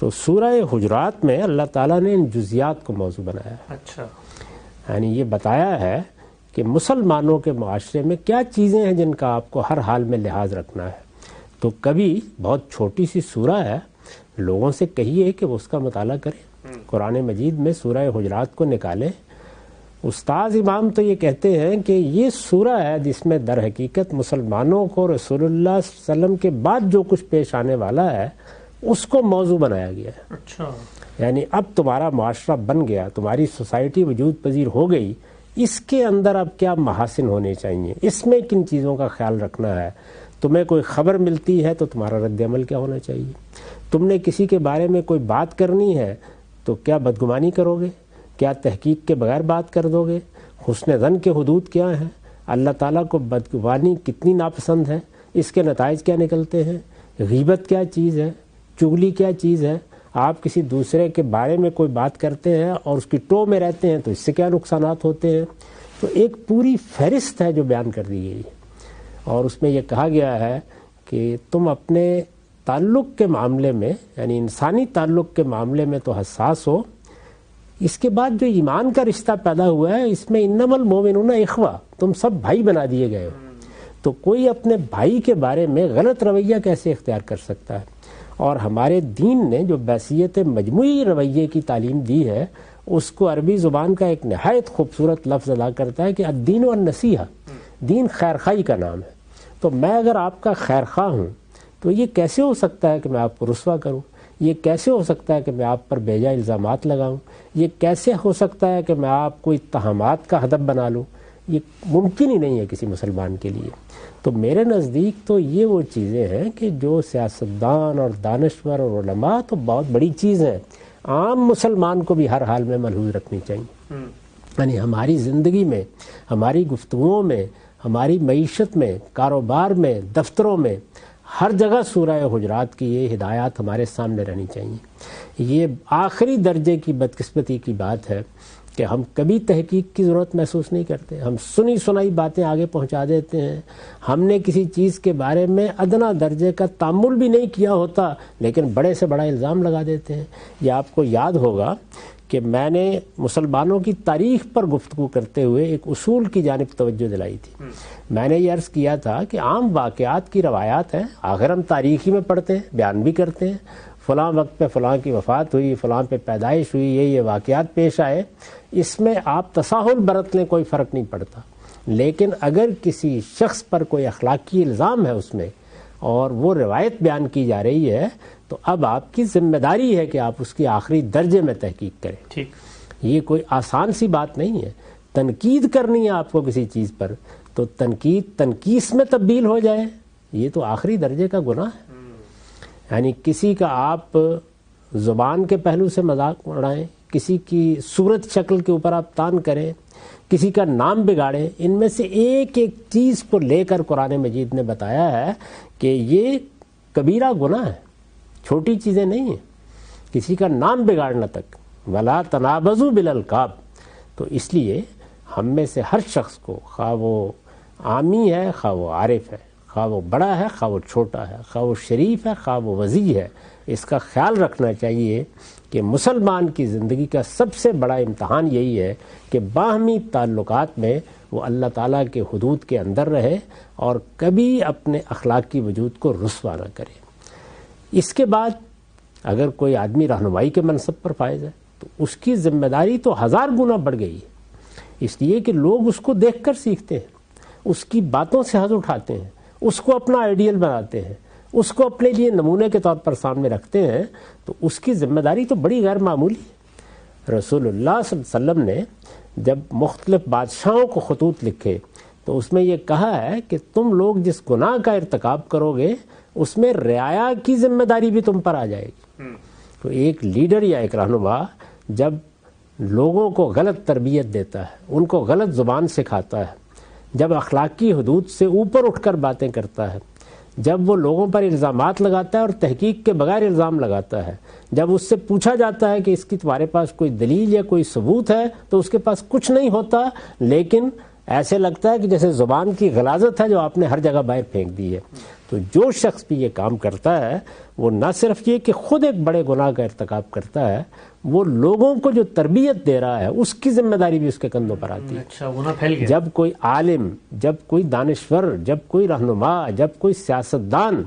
تو سورہ حجرات میں اللہ تعالیٰ نے ان جزیات کو موضوع بنایا ہے. اچھا. یعنی یہ بتایا ہے کہ مسلمانوں کے معاشرے میں کیا چیزیں ہیں جن کا آپ کو ہر حال میں لحاظ رکھنا ہے. تو کبھی بہت چھوٹی سی سورہ ہے, لوگوں سے کہیے کہ وہ اس کا مطالعہ کریں. قرآن مجید میں سورہ حجرات کو نکالیں. استاذ امام تو یہ کہتے ہیں کہ یہ سورہ ہے جس میں در حقیقت مسلمانوں کو رسول اللہ صلی اللہ علیہ وسلم کے بعد جو کچھ پیش آنے والا ہے اس کو موضوع بنایا گیا ہے. اچھا. یعنی اب تمہارا معاشرہ بن گیا, تمہاری سوسائٹی وجود پذیر ہو گئی, اس کے اندر اب کیا محاسن ہونے چاہیے, اس میں کن چیزوں کا خیال رکھنا ہے. تمہیں کوئی خبر ملتی ہے تو تمہارا رد عمل کیا ہونا چاہیے. تم نے کسی کے بارے میں کوئی بات کرنی ہے تو کیا بدگمانی کرو گے, کیا تحقیق کے بغیر بات کر دو گے. حسن ظن کے حدود کیا ہیں, اللہ تعالیٰ کو بدگمانی کتنی ناپسند ہے, اس کے نتائج کیا نکلتے ہیں. غیبت کیا چیز ہے, چغلی کیا چیز ہے. آپ کسی دوسرے کے بارے میں کوئی بات کرتے ہیں اور اس کی ٹو میں رہتے ہیں تو اس سے کیا نقصانات ہوتے ہیں. تو ایک پوری فہرست ہے جو بیان کر دی گئی ہے, اور اس میں یہ کہا گیا ہے کہ تم اپنے تعلق کے معاملے میں, یعنی انسانی تعلق کے معاملے میں تو حساس ہو. اس کے بعد جو ایمان کا رشتہ پیدا ہوا ہے اس میں انما المؤمنون اخوہ, تم سب بھائی بنا دیے گئے ہو. تو کوئی اپنے بھائی کے بارے میں غلط رویہ کیسے اختیار کر سکتا ہے. اور ہمارے دین نے جو بحیثیت مجموعی رویے کی تعلیم دی ہے اس کو عربی زبان کا ایک نہایت خوبصورت لفظ ادا کرتا ہے کہ الدین والنصیحہ, دین خیرخواہی کا نام ہے. تو میں اگر آپ کا خیرخواہ ہوں تو یہ کیسے ہو سکتا ہے کہ میں آپ کو رسوا کروں, یہ کیسے ہو سکتا ہے کہ میں آپ پر بیجا الزامات لگاؤں, یہ کیسے ہو سکتا ہے کہ میں آپ کو اتہامات کا ہدف بنا لوں. یہ ممکن ہی نہیں ہے کسی مسلمان کے لیے. تو میرے نزدیک تو یہ وہ چیزیں ہیں کہ جو سیاستدان اور دانشور اور علماء تو بہت بڑی چیز ہیں, عام مسلمان کو بھی ہر حال میں ملحوظ رکھنی چاہیے. یعنی ہماری زندگی میں, ہماری گفتگوؤں میں, ہماری معیشت میں, کاروبار میں, دفتروں میں, ہر جگہ سورہ حجرات کی یہ ہدایات ہمارے سامنے رہنی چاہیے. یہ آخری درجے کی بدقسمتی کی بات ہے کہ ہم کبھی تحقیق کی ضرورت محسوس نہیں کرتے. ہم سنی سنائی باتیں آگے پہنچا دیتے ہیں. ہم نے کسی چیز کے بارے میں ادنا درجے کا تأمل بھی نہیں کیا ہوتا لیکن بڑے سے بڑا الزام لگا دیتے ہیں. یہ آپ کو یاد ہوگا کہ میں نے مسلمانوں کی تاریخ پر گفتگو کرتے ہوئے ایک اصول کی جانب توجہ دلائی تھی. میں نے یہ عرض کیا تھا کہ عام واقعات کی روایات ہیں, آخر ہم تاریخی میں پڑھتے ہیں, بیان بھی کرتے ہیں, فلاں وقت پہ فلاں کی وفات ہوئی, فلاں پہ پیدائش ہوئی, یہ واقعات پیش آئے. اس میں آپ تساہل برت لیں کوئی فرق نہیں پڑتا. لیکن اگر کسی شخص پر کوئی اخلاقی الزام ہے اس میں اور وہ روایت بیان کی جا رہی ہے تو اب آپ کی ذمہ داری ہے کہ آپ اس کی آخری درجے میں تحقیق کریں. ٹھیک. یہ کوئی آسان سی بات نہیں ہے. تنقید کرنی ہے آپ کو کسی چیز پر تو تنقید تنقیس میں تبدیل ہو جائے, یہ تو آخری درجے کا گناہ ہے. یعنی کسی کا آپ زبان کے پہلو سے مذاق اڑائیں, کسی کی صورت شکل کے اوپر آپ تان کریں, کسی کا نام بگاڑیں, ان میں سے ایک ایک چیز کو لے کر قرآن مجید نے بتایا ہے کہ یہ کبیرہ گناہ ہے, چھوٹی چیزیں نہیں ہیں. کسی کا نام بگاڑنا تک, ولا تنابزوا بالالقاب. تو اس لیے ہم میں سے ہر شخص کو, خواہ وہ عامی ہے, خواہ وہ عارف ہے, خواہ وہ بڑا ہے, خواہ وہ چھوٹا ہے, خواہ وہ شریف ہے, خواہ وہ وضیع ہے, اس کا خیال رکھنا چاہیے کہ مسلمان کی زندگی کا سب سے بڑا امتحان یہی ہے کہ باہمی تعلقات میں وہ اللہ تعالیٰ کے حدود کے اندر رہے اور کبھی اپنے اخلاقی وجود کو رسوا نہ کرے. اس کے بعد اگر کوئی آدمی رہنمائی کے منصب پر فائز ہے تو اس کی ذمہ داری تو 1000 گنا بڑھ گئی ہے. اس لیے کہ لوگ اس کو دیکھ کر سیکھتے ہیں, اس کی باتوں سے حظ اٹھاتے ہیں, اس کو اپنا آئیڈیل بناتے ہیں, اس کو اپنے لیے نمونے کے طور پر سامنے رکھتے ہیں. تو اس کی ذمہ داری تو بڑی غیر معمولی ہے. رسول اللہ صلی اللہ علیہ وسلم نے جب مختلف بادشاہوں کو خطوط لکھے تو اس میں یہ کہا ہے کہ تم لوگ جس گناہ کا ارتکاب کرو گے اس میں رعایا کی ذمہ داری بھی تم پر آ جائے گی. تو ایک لیڈر یا ایک رہنما جب لوگوں کو غلط تربیت دیتا ہے, ان کو غلط زبان سکھاتا ہے, جب اخلاقی حدود سے اوپر اٹھ کر باتیں کرتا ہے, جب وہ لوگوں پر الزامات لگاتا ہے اور تحقیق کے بغیر الزام لگاتا ہے, جب اس سے پوچھا جاتا ہے کہ اس کی تمہارے پاس کوئی دلیل یا کوئی ثبوت ہے تو اس کے پاس کچھ نہیں ہوتا, لیکن ایسے لگتا ہے کہ جیسے زبان کی غلاظت ہے جو آپ نے ہر جگہ باہر پھینک دی ہے۔ تو جو شخص بھی یہ کام کرتا ہے وہ نہ صرف یہ کہ خود ایک بڑے گناہ کا ارتکاب کرتا ہے، وہ لوگوں کو جو تربیت دے رہا ہے اس کی ذمہ داری بھی اس کے کندھوں پر آتی ہے۔ اچھا، گناہ پھیل گیا۔ جب کوئی عالم، جب کوئی دانشور، جب کوئی رہنما، جب کوئی سیاستدان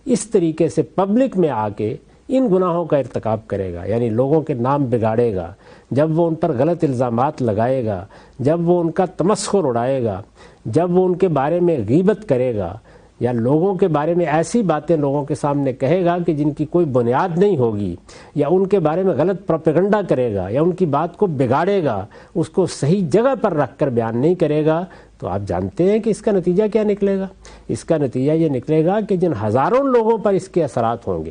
اس طریقے سے پبلک میں آ کے ان گناہوں کا ارتکاب کرے گا، یعنی لوگوں کے نام بگاڑے گا، جب وہ ان پر غلط الزامات لگائے گا، جب وہ ان کا تمسخر اڑائے گا، جب وہ ان کے بارے میں غیبت کرے گا، یا لوگوں کے بارے میں ایسی باتیں لوگوں کے سامنے کہے گا کہ جن کی کوئی بنیاد نہیں ہوگی، یا ان کے بارے میں غلط پروپیگنڈا کرے گا، یا ان کی بات کو بگاڑے گا، اس کو صحیح جگہ پر رکھ کر بیان نہیں کرے گا، تو آپ جانتے ہیں کہ اس کا نتیجہ کیا نکلے گا؟ اس کا نتیجہ یہ نکلے گا کہ جن ہزاروں لوگوں پر اس کے اثرات ہوں گے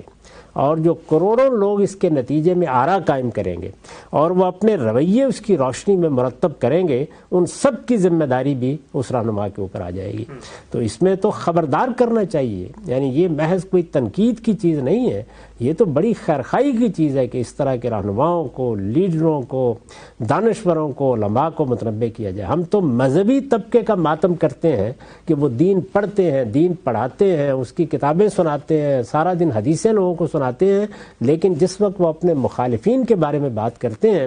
اور جو کروڑوں لوگ اس کے نتیجے میں آرا قائم کریں گے اور وہ اپنے رویے اس کی روشنی میں مرتب کریں گے، ان سب کی ذمہ داری بھی اس رہنما کے اوپر آ جائے گی۔ تو اس میں تو خبردار کرنا چاہیے، یعنی یہ محض کوئی تنقید کی چیز نہیں ہے، یہ تو بڑی خیرخواہی کی چیز ہے کہ اس طرح کے رہنماؤں کو، لیڈروں کو، دانشوروں کو، علماء کو متنبہ کیا جائے۔ ہم تو مذہبی طبقے کا ماتم کرتے ہیں کہ وہ دین پڑھتے ہیں، دین پڑھاتے ہیں، اس کی کتابیں سناتے ہیں، سارا دن حدیثیں لوگوں کو سناتے ہیں، لیکن جس وقت وہ اپنے مخالفین کے بارے میں بات کرتے ہیں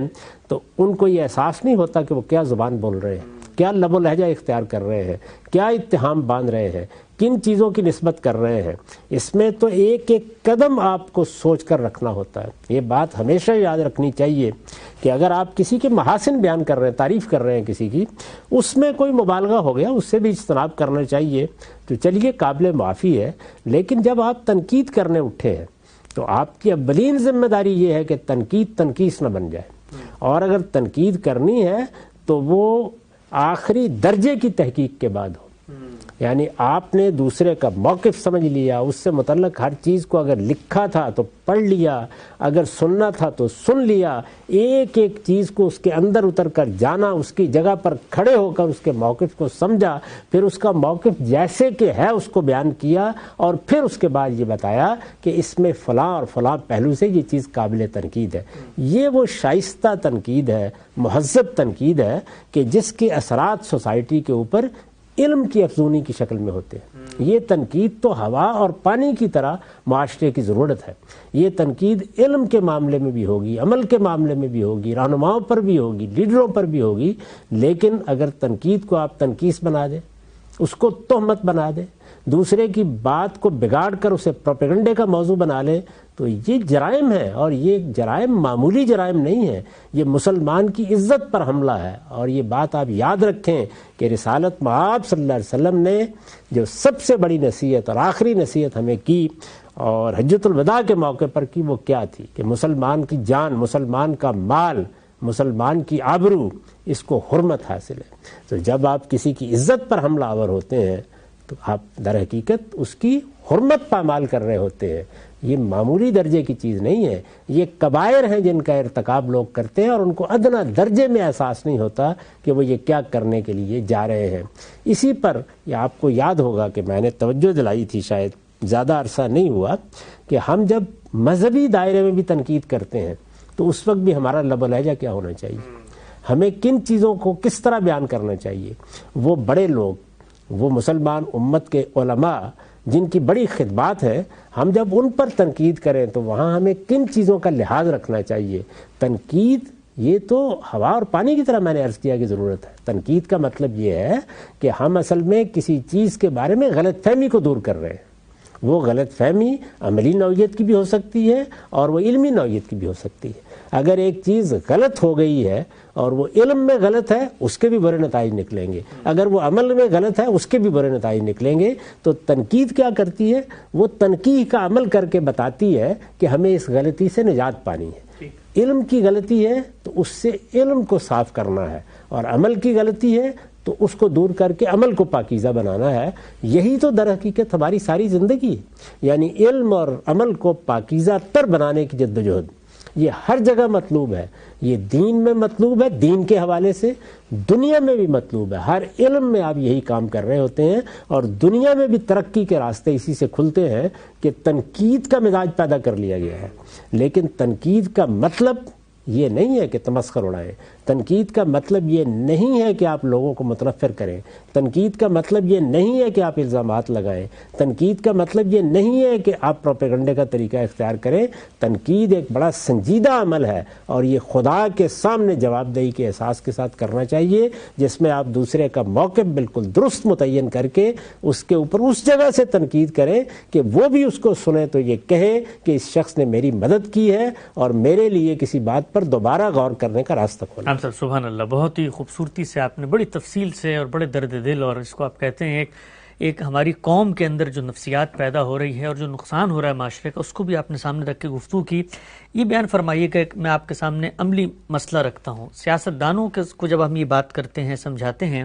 تو ان کو یہ احساس نہیں ہوتا کہ وہ کیا زبان بول رہے ہیں، کیا لب و لہجہ اختیار کر رہے ہیں، کیا اتہام باندھ رہے ہیں، کن چیزوں کی نسبت کر رہے ہیں۔ اس میں تو ایک ایک قدم آپ کو سوچ کر رکھنا ہوتا ہے۔ یہ بات ہمیشہ یاد رکھنی چاہیے کہ اگر آپ کسی کے محاسن بیان کر رہے ہیں، تعریف کر رہے ہیں کسی کی، اس میں کوئی مبالغہ ہو گیا، اس سے بھی اجتناب کرنا چاہیے، تو چلیے قابل معافی ہے۔ لیکن جب آپ تنقید کرنے اٹھے ہیں تو آپ کی اولین ذمہ داری یہ ہے کہ تنقید تنقیس نہ بن جائے، اور اگر تنقید کرنی ہے تو وہ آخری درجے کی تحقیق کے بعد ہو، یعنی آپ نے دوسرے کا موقف سمجھ لیا، اس سے متعلق ہر چیز کو اگر لکھا تھا تو پڑھ لیا، اگر سننا تھا تو سن لیا، ایک ایک چیز کو اس کے اندر اتر کر جانا، اس کی جگہ پر کھڑے ہو کر اس کے موقف کو سمجھا، پھر اس کا موقف جیسے کہ ہے اس کو بیان کیا، اور پھر اس کے بعد یہ بتایا کہ اس میں فلاں اور فلاں پہلو سے یہ چیز قابل تنقید ہے۔ یہ وہ شائستہ تنقید ہے، مہذب تنقید ہے کہ جس کے اثرات سوسائٹی کے اوپر علم کی افزونی کی شکل میں ہوتے ہیں۔ یہ تنقید تو ہوا اور پانی کی طرح معاشرے کی ضرورت ہے۔ یہ تنقید علم کے معاملے میں بھی ہوگی، عمل کے معاملے میں بھی ہوگی، رہنماؤں پر بھی ہوگی، لیڈروں پر بھی ہوگی، لیکن اگر تنقید کو آپ تنقیس بنا دیں، اس کو تہمت بنا دیں، دوسرے کی بات کو بگاڑ کر اسے پروپیگنڈے کا موضوع بنا لیں، تو یہ جرائم ہے، اور یہ جرائم معمولی جرائم نہیں ہے، یہ مسلمان کی عزت پر حملہ ہے۔ اور یہ بات آپ یاد رکھیں کہ رسالت مآب صلی اللہ علیہ وسلم نے جو سب سے بڑی نصیحت اور آخری نصیحت ہمیں کی اور حجۃ الوداع کے موقع پر کی، وہ کیا تھی کہ مسلمان کی جان، مسلمان کا مال، مسلمان کی آبرو، اس کو حرمت حاصل ہے۔ تو جب آپ کسی کی عزت پر حملہ آور ہوتے ہیں تو آپ در حقیقت اس کی حرمت پامال کر رہے ہوتے ہیں۔ یہ معمولی درجے کی چیز نہیں ہے، یہ کبائر ہیں جن کا ارتکاب لوگ کرتے ہیں اور ان کو ادنا درجے میں احساس نہیں ہوتا کہ وہ یہ کیا کرنے کے لیے جا رہے ہیں۔ اسی پر یہ آپ کو یاد ہوگا کہ میں نے توجہ دلائی تھی، شاید زیادہ عرصہ نہیں ہوا، کہ ہم جب مذہبی دائرے میں بھی تنقید کرتے ہیں تو اس وقت بھی ہمارا لب و لہجہ کیا ہونا چاہیے، ہمیں کن چیزوں کو کس طرح بیان کرنا چاہیے۔ وہ بڑے لوگ، وہ مسلمان امت کے علماء جن کی بڑی خدمات ہے، ہم جب ان پر تنقید کریں تو وہاں ہمیں کن چیزوں کا لحاظ رکھنا چاہیے۔ تنقید یہ تو ہوا اور پانی کی طرح میں نے عرض کیا کہ ضرورت ہے۔ تنقید کا مطلب یہ ہے کہ ہم اصل میں کسی چیز کے بارے میں غلط فہمی کو دور کر رہے ہیں۔ وہ غلط فہمی عملی نوعیت کی بھی ہو سکتی ہے اور وہ علمی نوعیت کی بھی ہو سکتی ہے۔ اگر ایک چیز غلط ہو گئی ہے اور وہ علم میں غلط ہے، اس کے بھی برے نتائج نکلیں گے، اگر وہ عمل میں غلط ہے اس کے بھی برے نتائج نکلیں گے۔ تو تنقید کیا کرتی ہے؟ وہ تنقیح کا عمل کر کے بتاتی ہے کہ ہمیں اس غلطی سے نجات پانی ہے۔ علم کی غلطی ہے تو اس سے علم کو صاف کرنا ہے، اور عمل کی غلطی ہے تو اس کو دور کر کے عمل کو پاکیزہ بنانا ہے۔ یہی تو در حقیقت ہماری ساری زندگی ہے، یعنی علم اور عمل کو پاکیزہ تر بنانے کی جدوجہد یہ ہر جگہ مطلوب ہے۔ یہ دین میں مطلوب ہے، دین کے حوالے سے دنیا میں بھی مطلوب ہے۔ ہر علم میں آپ یہی کام کر رہے ہوتے ہیں، اور دنیا میں بھی ترقی کے راستے اسی سے کھلتے ہیں کہ تنقید کا مزاج پیدا کر لیا گیا ہے۔ لیکن تنقید کا مطلب یہ نہیں ہے کہ تمسخر اڑائیں، تنقید کا مطلب یہ نہیں ہے کہ آپ لوگوں کو متنفر کریں، تنقید کا مطلب یہ نہیں ہے کہ آپ الزامات لگائیں، تنقید کا مطلب یہ نہیں ہے کہ آپ پروپیگنڈے کا طریقہ اختیار کریں۔ تنقید ایک بڑا سنجیدہ عمل ہے اور یہ خدا کے سامنے جواب دہی کے احساس کے ساتھ کرنا چاہیے، جس میں آپ دوسرے کا موقف بالکل درست متعین کر کے اس کے اوپر اس جگہ سے تنقید کریں کہ وہ بھی اس کو سنیں تو یہ کہیں کہ اس شخص نے میری مدد کی ہے اور میرے لیے کسی بات پر دوبارہ غور کرنے کا راستہ کھولا۔ صاحب سبحان اللہ، بہت ہی خوبصورتی سے آپ نے بڑی تفصیل سے اور بڑے درد دل، اور اس کو آپ کہتے ہیں ایک ہماری قوم کے اندر جو نفسیات پیدا ہو رہی ہے اور جو نقصان ہو رہا ہے معاشرے کا، اس کو بھی آپ نے سامنے رکھ کے گفتگو کی۔ یہ بیان فرمائیے کہ میں آپ کے سامنے عملی مسئلہ رکھتا ہوں، سیاستدانوں کو جب ہم یہ بات کرتے ہیں، سمجھاتے ہیں،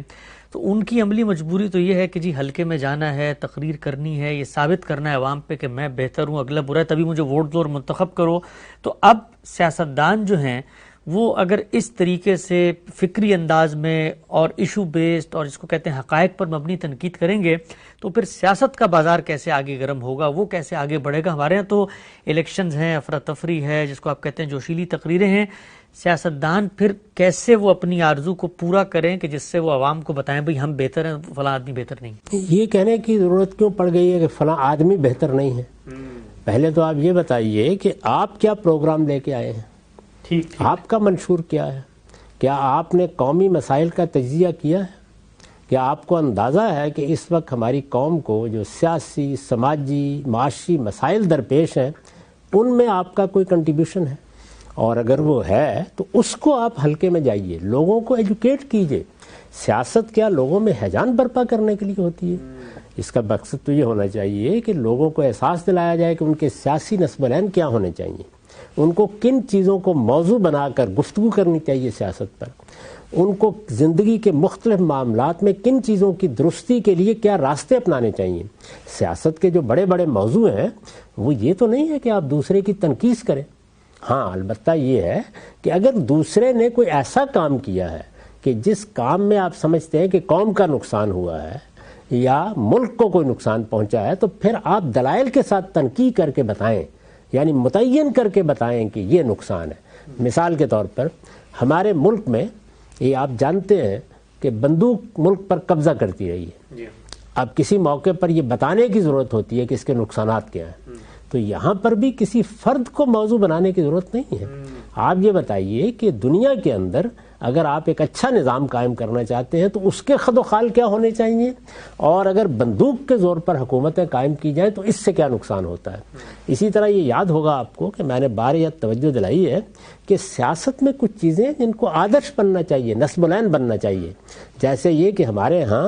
تو ان کی عملی مجبوری تو یہ ہے کہ جی حلقے میں جانا ہے، تقریر کرنی ہے، یہ ثابت کرنا ہے عوام پہ کہ میں بہتر ہوں، اگلا برا ہے، تبھی مجھے ووٹ دو اور منتخب کرو۔ تو اب سیاستدان جو ہیں وہ اگر اس طریقے سے فکری انداز میں اور ایشو بیسڈ اور جس کو کہتے ہیں حقائق پر مبنی تنقید کریں گے تو پھر سیاست کا بازار کیسے آگے گرم ہوگا، وہ کیسے آگے بڑھے گا؟ ہمارے ہاں تو الیکشنز ہیں، افراتفری ہے، جس کو آپ کہتے ہیں جوشیلی تقریریں ہیں، سیاستدان پھر کیسے وہ اپنی آرزو کو پورا کریں کہ جس سے وہ عوام کو بتائیں بھئی ہم بہتر ہیں، فلاں آدمی بہتر نہیں۔ یہ کہنے کی ضرورت کیوں پڑ گئی ہے کہ فلاں آدمی بہتر نہیں ہے؟ پہلے تو آپ یہ بتائیے کہ آپ کیا پروگرام لے کے آئے ہیں، آپ کا منشور کیا ہے؟ کیا آپ نے قومی مسائل کا تجزیہ کیا ہے؟ کیا آپ کو اندازہ ہے کہ اس وقت ہماری قوم کو جو سیاسی، سماجی، معاشی مسائل درپیش ہیں ان میں آپ کا کوئی کنٹریبیوشن ہے؟ اور اگر وہ ہے تو اس کو آپ حلقے میں جائیے، لوگوں کو ایجوکیٹ کیجئے۔ سیاست کیا لوگوں میں ہیجان برپا کرنے کے لیے ہوتی ہے؟ اس کا مقصد تو یہ ہونا چاہیے کہ لوگوں کو احساس دلایا جائے کہ ان کے سیاسی نصب العین کیا ہونے چاہیے، ان کو کن چیزوں کو موضوع بنا کر گفتگو کرنی چاہیے سیاست پر، ان کو زندگی کے مختلف معاملات میں کن چیزوں کی درستی کے لیے کیا راستے اپنانے چاہیے۔ سیاست کے جو بڑے بڑے موضوع ہیں وہ یہ تو نہیں ہے کہ آپ دوسرے کی تنقید کریں، ہاں البتہ یہ ہے کہ اگر دوسرے نے کوئی ایسا کام کیا ہے کہ جس کام میں آپ سمجھتے ہیں کہ قوم کا نقصان ہوا ہے یا ملک کو کوئی نقصان پہنچا ہے تو پھر آپ دلائل کے ساتھ تنقید کر کے بتائیں، یعنی متعین کر کے بتائیں کہ یہ نقصان ہے۔ مثال کے طور پر ہمارے ملک میں یہ آپ جانتے ہیں کہ بندوق ملک پر قبضہ کرتی رہی ہے، اب کسی موقع پر یہ بتانے کی ضرورت ہوتی ہے کہ اس کے نقصانات کیا ہیں، تو یہاں پر بھی کسی فرد کو موضوع بنانے کی ضرورت نہیں ہے۔ آپ یہ بتائیے کہ دنیا کے اندر اگر آپ ایک اچھا نظام قائم کرنا چاہتے ہیں تو اس کے خد و خال کیا ہونے چاہیے، اور اگر بندوق کے زور پر حکومتیں قائم کی جائیں تو اس سے کیا نقصان ہوتا ہے۔ اسی طرح یہ یاد ہوگا آپ کو کہ میں نے بار بار توجہ دلائی ہے کہ سیاست میں کچھ چیزیں جن کو آدرش بننا چاہیے، نصب العین بننا چاہیے، جیسے یہ کہ ہمارے ہاں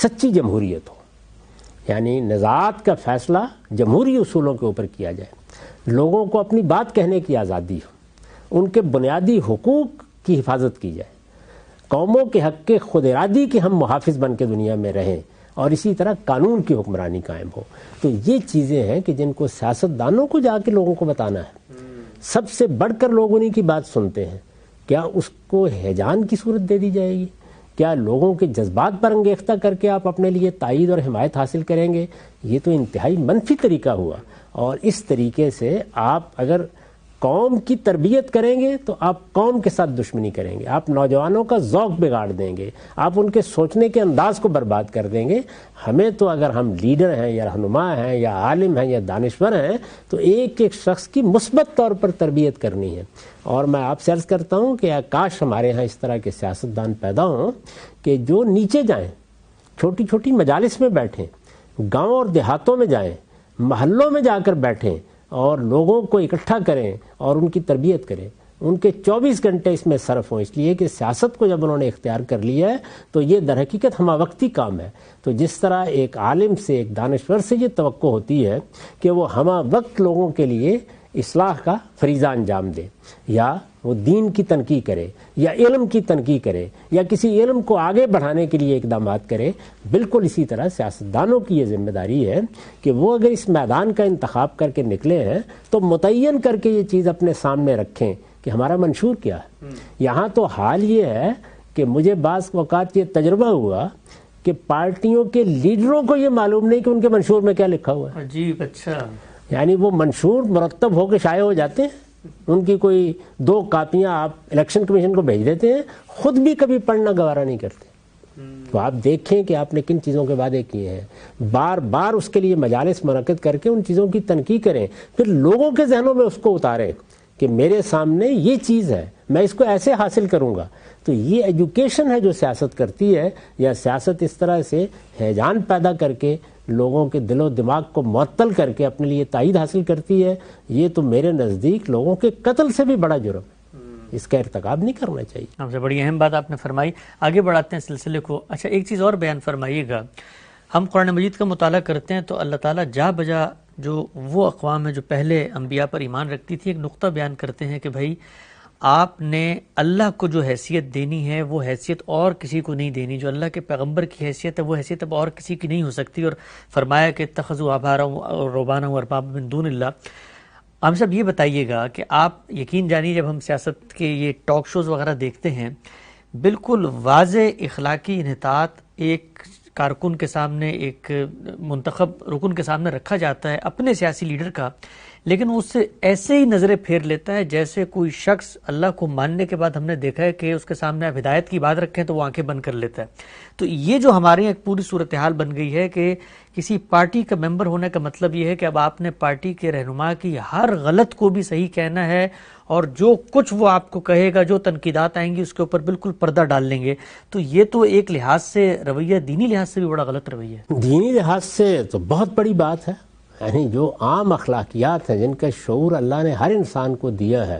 سچی جمہوریت ہو، یعنی نزاعت کا فیصلہ جمہوری اصولوں کے اوپر کیا جائے، لوگوں کو اپنی بات کہنے کی آزادی ہو، ان کے بنیادی حقوق کی حفاظت کی جائے، قوموں کے حق کے خود ارادی کے ہم محافظ بن کے دنیا میں رہیں، اور اسی طرح قانون کی حکمرانی قائم ہو۔ تو یہ چیزیں ہیں کہ جن کو سیاستدانوں کو جا کے لوگوں کو بتانا ہے۔ سب سے بڑھ کر لوگ انہی کی بات سنتے ہیں، کیا اس کو ہیجان کی صورت دے دی جائے گی؟ کیا لوگوں کے جذبات پر انگیختہ کر کے آپ اپنے لیے تائید اور حمایت حاصل کریں گے؟ یہ تو انتہائی منفی طریقہ ہوا، اور اس طریقے سے آپ اگر قوم کی تربیت کریں گے تو آپ قوم کے ساتھ دشمنی کریں گے، آپ نوجوانوں کا ذوق بگاڑ دیں گے، آپ ان کے سوچنے کے انداز کو برباد کر دیں گے۔ ہمیں تو اگر ہم لیڈر ہیں یا رہنما ہیں یا عالم ہیں یا دانشور ہیں تو ایک ایک شخص کی مثبت طور پر تربیت کرنی ہے، اور میں آپ سے عرض کرتا ہوں کہ کاش ہمارے ہاں اس طرح کے سیاستدان پیدا ہوں کہ جو نیچے جائیں، چھوٹی چھوٹی مجالس میں بیٹھیں، گاؤں اور دیہاتوں میں جائیں، محلوں میں جا کر بیٹھیں اور لوگوں کو اکٹھا کریں اور ان کی تربیت کریں، ان کے 24 گھنٹے اس میں صرف ہوں، اس لیے کہ سیاست کو جب انہوں نے اختیار کر لیا ہے تو یہ در حقیقت ہمہ وقتی کام ہے۔ تو جس طرح ایک عالم سے، ایک دانشور سے یہ توقع ہوتی ہے کہ وہ ہمہ وقت لوگوں کے لیے اصلاح کا فریضہ انجام دے، یا وہ دین کی تنقید کرے یا علم کی تنقید کرے یا کسی علم کو آگے بڑھانے کے لیے اقدامات کرے، بالکل اسی طرح سیاستدانوں کی یہ ذمہ داری ہے کہ وہ اگر اس میدان کا انتخاب کر کے نکلے ہیں تو متعین کر کے یہ چیز اپنے سامنے رکھیں کہ ہمارا منشور کیا ہے۔ یہاں تو حال یہ ہے کہ مجھے بعض اوقات یہ تجربہ ہوا کہ پارٹیوں کے لیڈروں کو یہ معلوم نہیں کہ ان کے منشور میں کیا لکھا ہوا ہے۔ عجیب، اچھا، یعنی وہ منشور مرتب ہو کے شائع ہو جاتے ہیں ان کی کوئی 2 کاپیاں آپ الیکشن کمیشن کو بھیج دیتے ہیں، خود بھی کبھی پڑھنا گوارا نہیں کرتے. تو آپ دیکھیں کہ آپ نے کن چیزوں کے وعدے کیے ہیں، بار بار اس کے لیے مجالس منعقد کر کے ان چیزوں کی تنقید کریں، پھر لوگوں کے ذہنوں میں اس کو اتاریں کہ میرے سامنے یہ چیز ہے، میں اس کو ایسے حاصل کروں گا. تو یہ ایجوکیشن ہے جو سیاست کرتی ہے، یا سیاست اس طرح سے ہیجان پیدا کر کے لوگوں کے دل و دماغ کو معطل کر کے اپنے لیے تائید حاصل کرتی ہے. یہ تو میرے نزدیک لوگوں کے قتل سے بھی بڑا جرم ہے، اس کا ارتکاب نہیں کرنا چاہیے. ہم سے بڑی اہم بات آپ نے فرمائی. آگے بڑھاتے ہیں سلسلے کو. اچھا، ایک چیز اور بیان فرمائیے گا. ہم قرآن مجید کا مطالعہ کرتے ہیں تو اللہ تعالیٰ جا بجا جو وہ اقوام ہے جو پہلے انبیاء پر ایمان رکھتی تھی، ایک نقطہ بیان کرتے ہیں کہ بھائی آپ نے اللہ کو جو حیثیت دینی ہے وہ حیثیت اور کسی کو نہیں دینی. جو اللہ کے پیغمبر کی حیثیت ہے وہ حیثیت اب اور کسی کی نہیں ہو سکتی. اور فرمایا کہ اتخذوا احبارهم ورهبانهم اربابا من دون اللہ. ہم سب یہ بتائیے گا کہ آپ یقین جانیے جب ہم سیاست کے یہ ٹاک شوز وغیرہ دیکھتے ہیں، بالکل واضح اخلاقی انحطاط ایک کارکن کے سامنے، ایک منتخب رکن کے سامنے رکھا جاتا ہے اپنے سیاسی لیڈر کا، لیکن وہ اس سے ایسے ہی نظریں پھیر لیتا ہے جیسے کوئی شخص اللہ کو ماننے کے بعد ہم نے دیکھا ہے کہ اس کے سامنے آپ ہدایت کی بات رکھیں تو وہ آنکھیں بند کر لیتا ہے. تو یہ جو ہمارے یہاں ایک پوری صورتحال بن گئی ہے کہ کسی پارٹی کا ممبر ہونے کا مطلب یہ ہے کہ اب آپ نے پارٹی کے رہنما کی ہر غلط کو بھی صحیح کہنا ہے، اور جو کچھ وہ آپ کو کہے گا، جو تنقیدات آئیں گی اس کے اوپر بالکل پردہ ڈال لیں گے. تو یہ تو ایک لحاظ سے رویہ، دینی لحاظ سے بھی بڑا غلط رویہ ہے. دینی لحاظ سے تو بہت بڑی بات ہے. یعنی جو عام اخلاقیات ہیں جن کا شعور اللہ نے ہر انسان کو دیا ہے،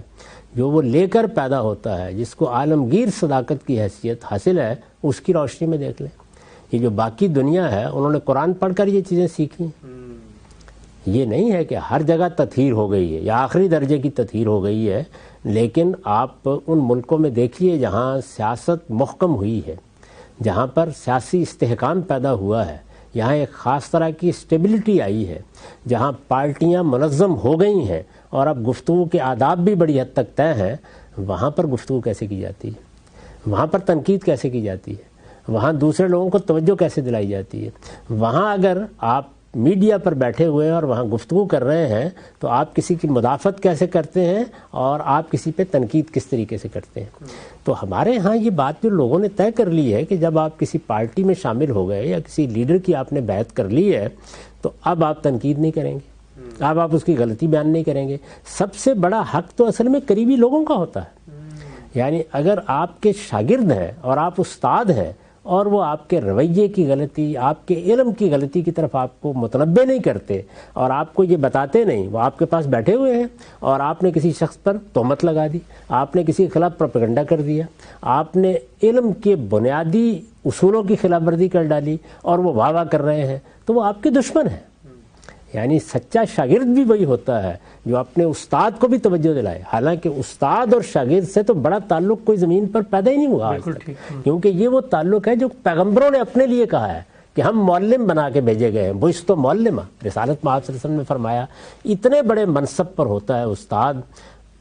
جو وہ لے کر پیدا ہوتا ہے، جس کو عالمگیر صداقت کی حیثیت حاصل ہے، اس کی روشنی میں دیکھ لیں. یہ جو باقی دنیا ہے انہوں نے قرآن پڑھ کر یہ چیزیں سیکھی ہیں. یہ نہیں ہے کہ ہر جگہ تطہیر ہو گئی ہے یا آخری درجے کی تطہیر ہو گئی ہے، لیکن آپ ان ملکوں میں دیکھیے جہاں سیاست محکم ہوئی ہے، جہاں پر سیاسی استحکام پیدا ہوا ہے، یہاں ایک خاص طرح کی اسٹیبلٹی آئی ہے، جہاں پارٹیاں منظم ہو گئی ہیں اور اب گفتگو کے آداب بھی بڑی حد تک طے ہیں. وہاں پر گفتگو کیسے کی جاتی ہے، وہاں پر تنقید کیسے کی جاتی ہے، وہاں دوسرے لوگوں کو توجہ کیسے دلائی جاتی ہے. وہاں اگر آپ میڈیا پر بیٹھے ہوئے ہیں اور وہاں گفتگو کر رہے ہیں تو آپ کسی کی مدافعت کیسے کرتے ہیں اور آپ کسی پہ تنقید کس طریقے سے کرتے ہیں. تو ہمارے ہاں یہ بات جو لوگوں نے طے کر لی ہے کہ جب آپ کسی پارٹی میں شامل ہو گئے یا کسی لیڈر کی آپ نے بیعت کر لی ہے تو اب آپ تنقید نہیں کریں گے، اب آپ اس کی غلطی بیان نہیں کریں گے. سب سے بڑا حق تو اصل میں قریبی لوگوں کا ہوتا ہے. یعنی اگر آپ کے شاگرد ہیں اور آپ استاد ہیں اور وہ آپ کے رویے کی غلطی، آپ کے علم کی غلطی کی طرف آپ کو متنبع نہیں کرتے اور آپ کو یہ بتاتے نہیں، وہ آپ کے پاس بیٹھے ہوئے ہیں اور آپ نے کسی شخص پر تہمت لگا دی، آپ نے کسی کے خلاف پروپیگنڈا کر دیا، آپ نے علم کے بنیادی اصولوں کی خلاف ورزی کر ڈالی اور وہ واہ واہ کر رہے ہیں، تو وہ آپ کے دشمن ہیں. یعنی سچا شاگرد بھی وہی ہوتا ہے جو اپنے استاد کو بھی توجہ دلائے. حالانکہ استاد اور شاگرد سے تو بڑا تعلق کوئی زمین پر پیدا ہی نہیں ہوا آج تک، کیونکہ یہ وہ تعلق ہے جو پیغمبروں نے اپنے لیے کہا ہے کہ ہم معلم بنا کے بھیجے گئے ہیں. بعثت معلما، رسالت میں آپ صلی اللہ علیہ وسلم نے فرمایا اتنے بڑے منصب پر ہوتا ہے استاد.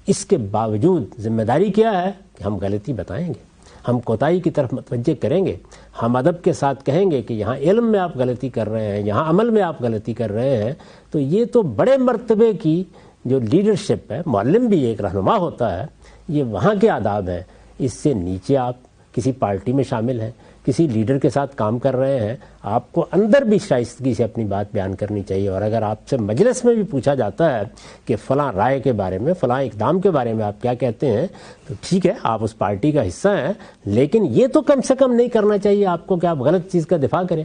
اس کے باوجود ذمہ داری کیا ہے کہ ہم غلطی بتائیں گے، ہم کوتاہی کی طرف متوجہ کریں گے، ہم ادب کے ساتھ کہیں گے کہ یہاں علم میں آپ غلطی کر رہے ہیں، یہاں عمل میں آپ غلطی کر رہے ہیں. تو یہ تو بڑے مرتبے کی جو لیڈرشپ ہے، معلم بھی ایک رہنما ہوتا ہے، یہ وہاں کے آداب ہیں. اس سے نیچے آپ کسی پارٹی میں شامل ہیں، کسی لیڈر کے ساتھ کام کر رہے ہیں، آپ کو اندر بھی شائستگی سے اپنی بات بیان کرنی چاہیے. اور اگر آپ سے مجلس میں بھی پوچھا جاتا ہے کہ فلاں رائے کے بارے میں، فلاں اقدام کے بارے میں آپ کیا کہتے ہیں، تو ٹھیک ہے آپ اس پارٹی کا حصہ ہیں، لیکن یہ تو کم سے کم نہیں کرنا چاہیے آپ کو کہ آپ غلط چیز کا دفاع کریں.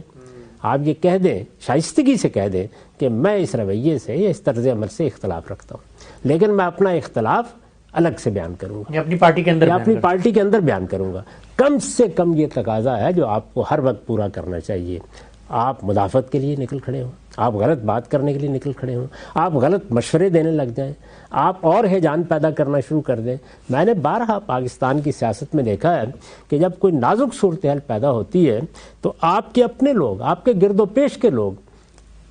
آپ یہ کہہ دیں، شائستگی سے کہہ دیں کہ میں اس رویے سے یا اس طرز عمل سے اختلاف رکھتا ہوں، لیکن میں اپنا اختلاف الگ سے بیان کروں گا، اپنی پارٹی کے اندر اپنی پارٹی کے اندر بیان کروں گا. کم سے کم یہ تقاضا ہے جو آپ کو ہر وقت پورا کرنا چاہیے. آپ مدافعت کے لیے نکل کھڑے ہوں، آپ غلط بات کرنے کے لیے نکل کھڑے ہوں، آپ غلط مشورے دینے لگ جائیں، آپ اور ہیجان پیدا کرنا شروع کر دیں. میں نے بارہا پاکستان کی سیاست میں دیکھا ہے کہ جب کوئی نازک صورتحال پیدا ہوتی ہے تو آپ کے اپنے لوگ، آپ کے گرد و پیش کے لوگ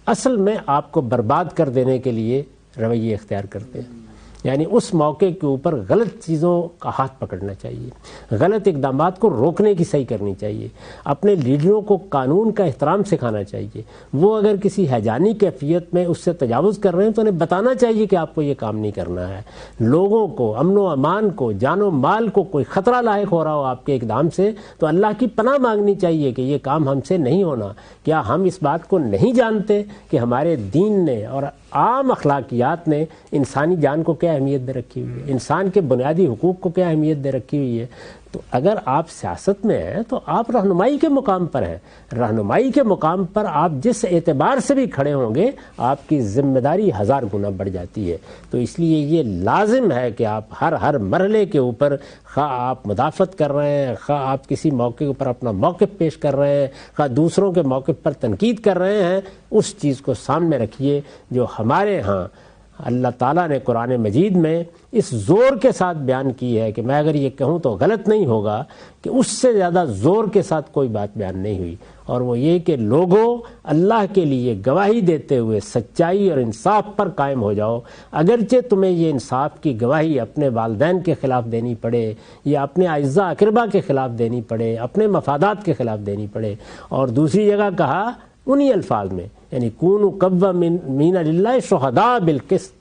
اصل میں آپ کو برباد کر دینے کے لیے رویے اختیار کرتے ہیں. یعنی اس موقع کے اوپر غلط چیزوں کا ہاتھ پکڑنا چاہیے، غلط اقدامات کو روکنے کی صحیح کرنی چاہیے، اپنے لیڈروں کو قانون کا احترام سکھانا چاہیے۔ وہ اگر کسی ہیجانی کیفیت میں اس سے تجاوز کر رہے ہیں تو انہیں بتانا چاہیے کہ آپ کو یہ کام نہیں کرنا ہے۔ لوگوں کو امن و امان کو، جان و مال کو کوئی خطرہ لاحق ہو رہا ہو آپ کے اقدام سے تو اللہ کی پناہ مانگنی چاہیے کہ یہ کام ہم سے نہیں ہونا۔ کیا ہم اس بات کو نہیں جانتے کہ ہمارے دین نے اور عام اخلاقیات نے انسانی جان کو کیا اہمیت دے رکھی ہوئی ہے، انسان کے بنیادی حقوق کو کیا اہمیت دے رکھی ہوئی ہے؟ تو اگر آپ سیاست میں ہیں تو آپ رہنمائی کے مقام پر ہیں، رہنمائی کے مقام پر آپ جس اعتبار سے بھی کھڑے ہوں گے آپ کی ذمہ داری 1000 گنا بڑھ جاتی ہے۔ تو اس لیے یہ لازم ہے کہ آپ ہر مرحلے کے اوپر، خواہ آپ مدافعت کر رہے ہیں، خواہ آپ کسی موقع پر اپنا موقف پیش کر رہے ہیں، خواہ دوسروں کے موقف پر تنقید کر رہے ہیں، اس چیز کو سامنے رکھیے جو ہمارے ہاں اللہ تعالیٰ نے قرآن مجید میں اس زور کے ساتھ بیان کی ہے کہ میں اگر یہ کہوں تو غلط نہیں ہوگا کہ اس سے زیادہ زور کے ساتھ کوئی بات بیان نہیں ہوئی، اور وہ یہ کہ لوگوں اللہ کے لیے گواہی دیتے ہوئے سچائی اور انصاف پر قائم ہو جاؤ، اگرچہ تمہیں یہ انصاف کی گواہی اپنے والدین کے خلاف دینی پڑے یا اپنے اعزاء اقربا کے خلاف دینی پڑے، اپنے مفادات کے خلاف دینی پڑے۔ اور دوسری جگہ کہا انہی الفاظ میں، یعنی کونوا قوامین للہ شہداء بالقسط،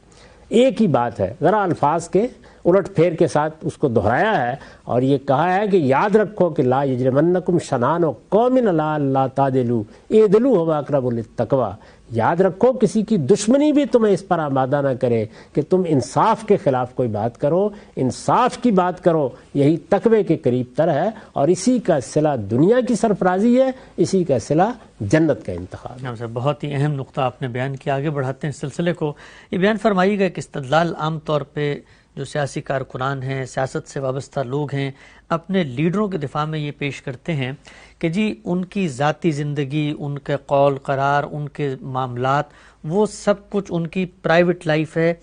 ایک ہی بات ہے، ذرا الفاظ کے الٹ پھیر کے ساتھ اس کو دہرایا ہے اور یہ کہا ہے کہ یاد رکھو کہ لا یجرمنکم شنآن قوم علی الا تعدلوا اعدلوا هو اقرب للتقوی، یاد رکھو کسی کی دشمنی بھی تمہیں اس پر آمادہ نہ کرے کہ تم انصاف کے خلاف کوئی بات کرو، انصاف کی بات کرو، یہی تقوی کے قریب تر ہے، اور اسی کا صلہ دنیا کی سرفرازی ہے، اسی کا صلہ جنت کا انتخاب۔ بہت ہی اہم نقطہ آپ نے بیان کیا، آگے بڑھاتے ہیں اس سلسلے کو۔ یہ بیان فرمائیے گا کہ استدلال عام طور پہ جو سیاسی کارکنان ہیں، سیاست سے وابستہ لوگ ہیں، اپنے لیڈروں کے دفاع میں یہ پیش کرتے ہیں کہ جی ان کی ذاتی زندگی، ان کے قول قرار، ان کے معاملات، وہ سب کچھ ان کی پرائیویٹ لائف ہے،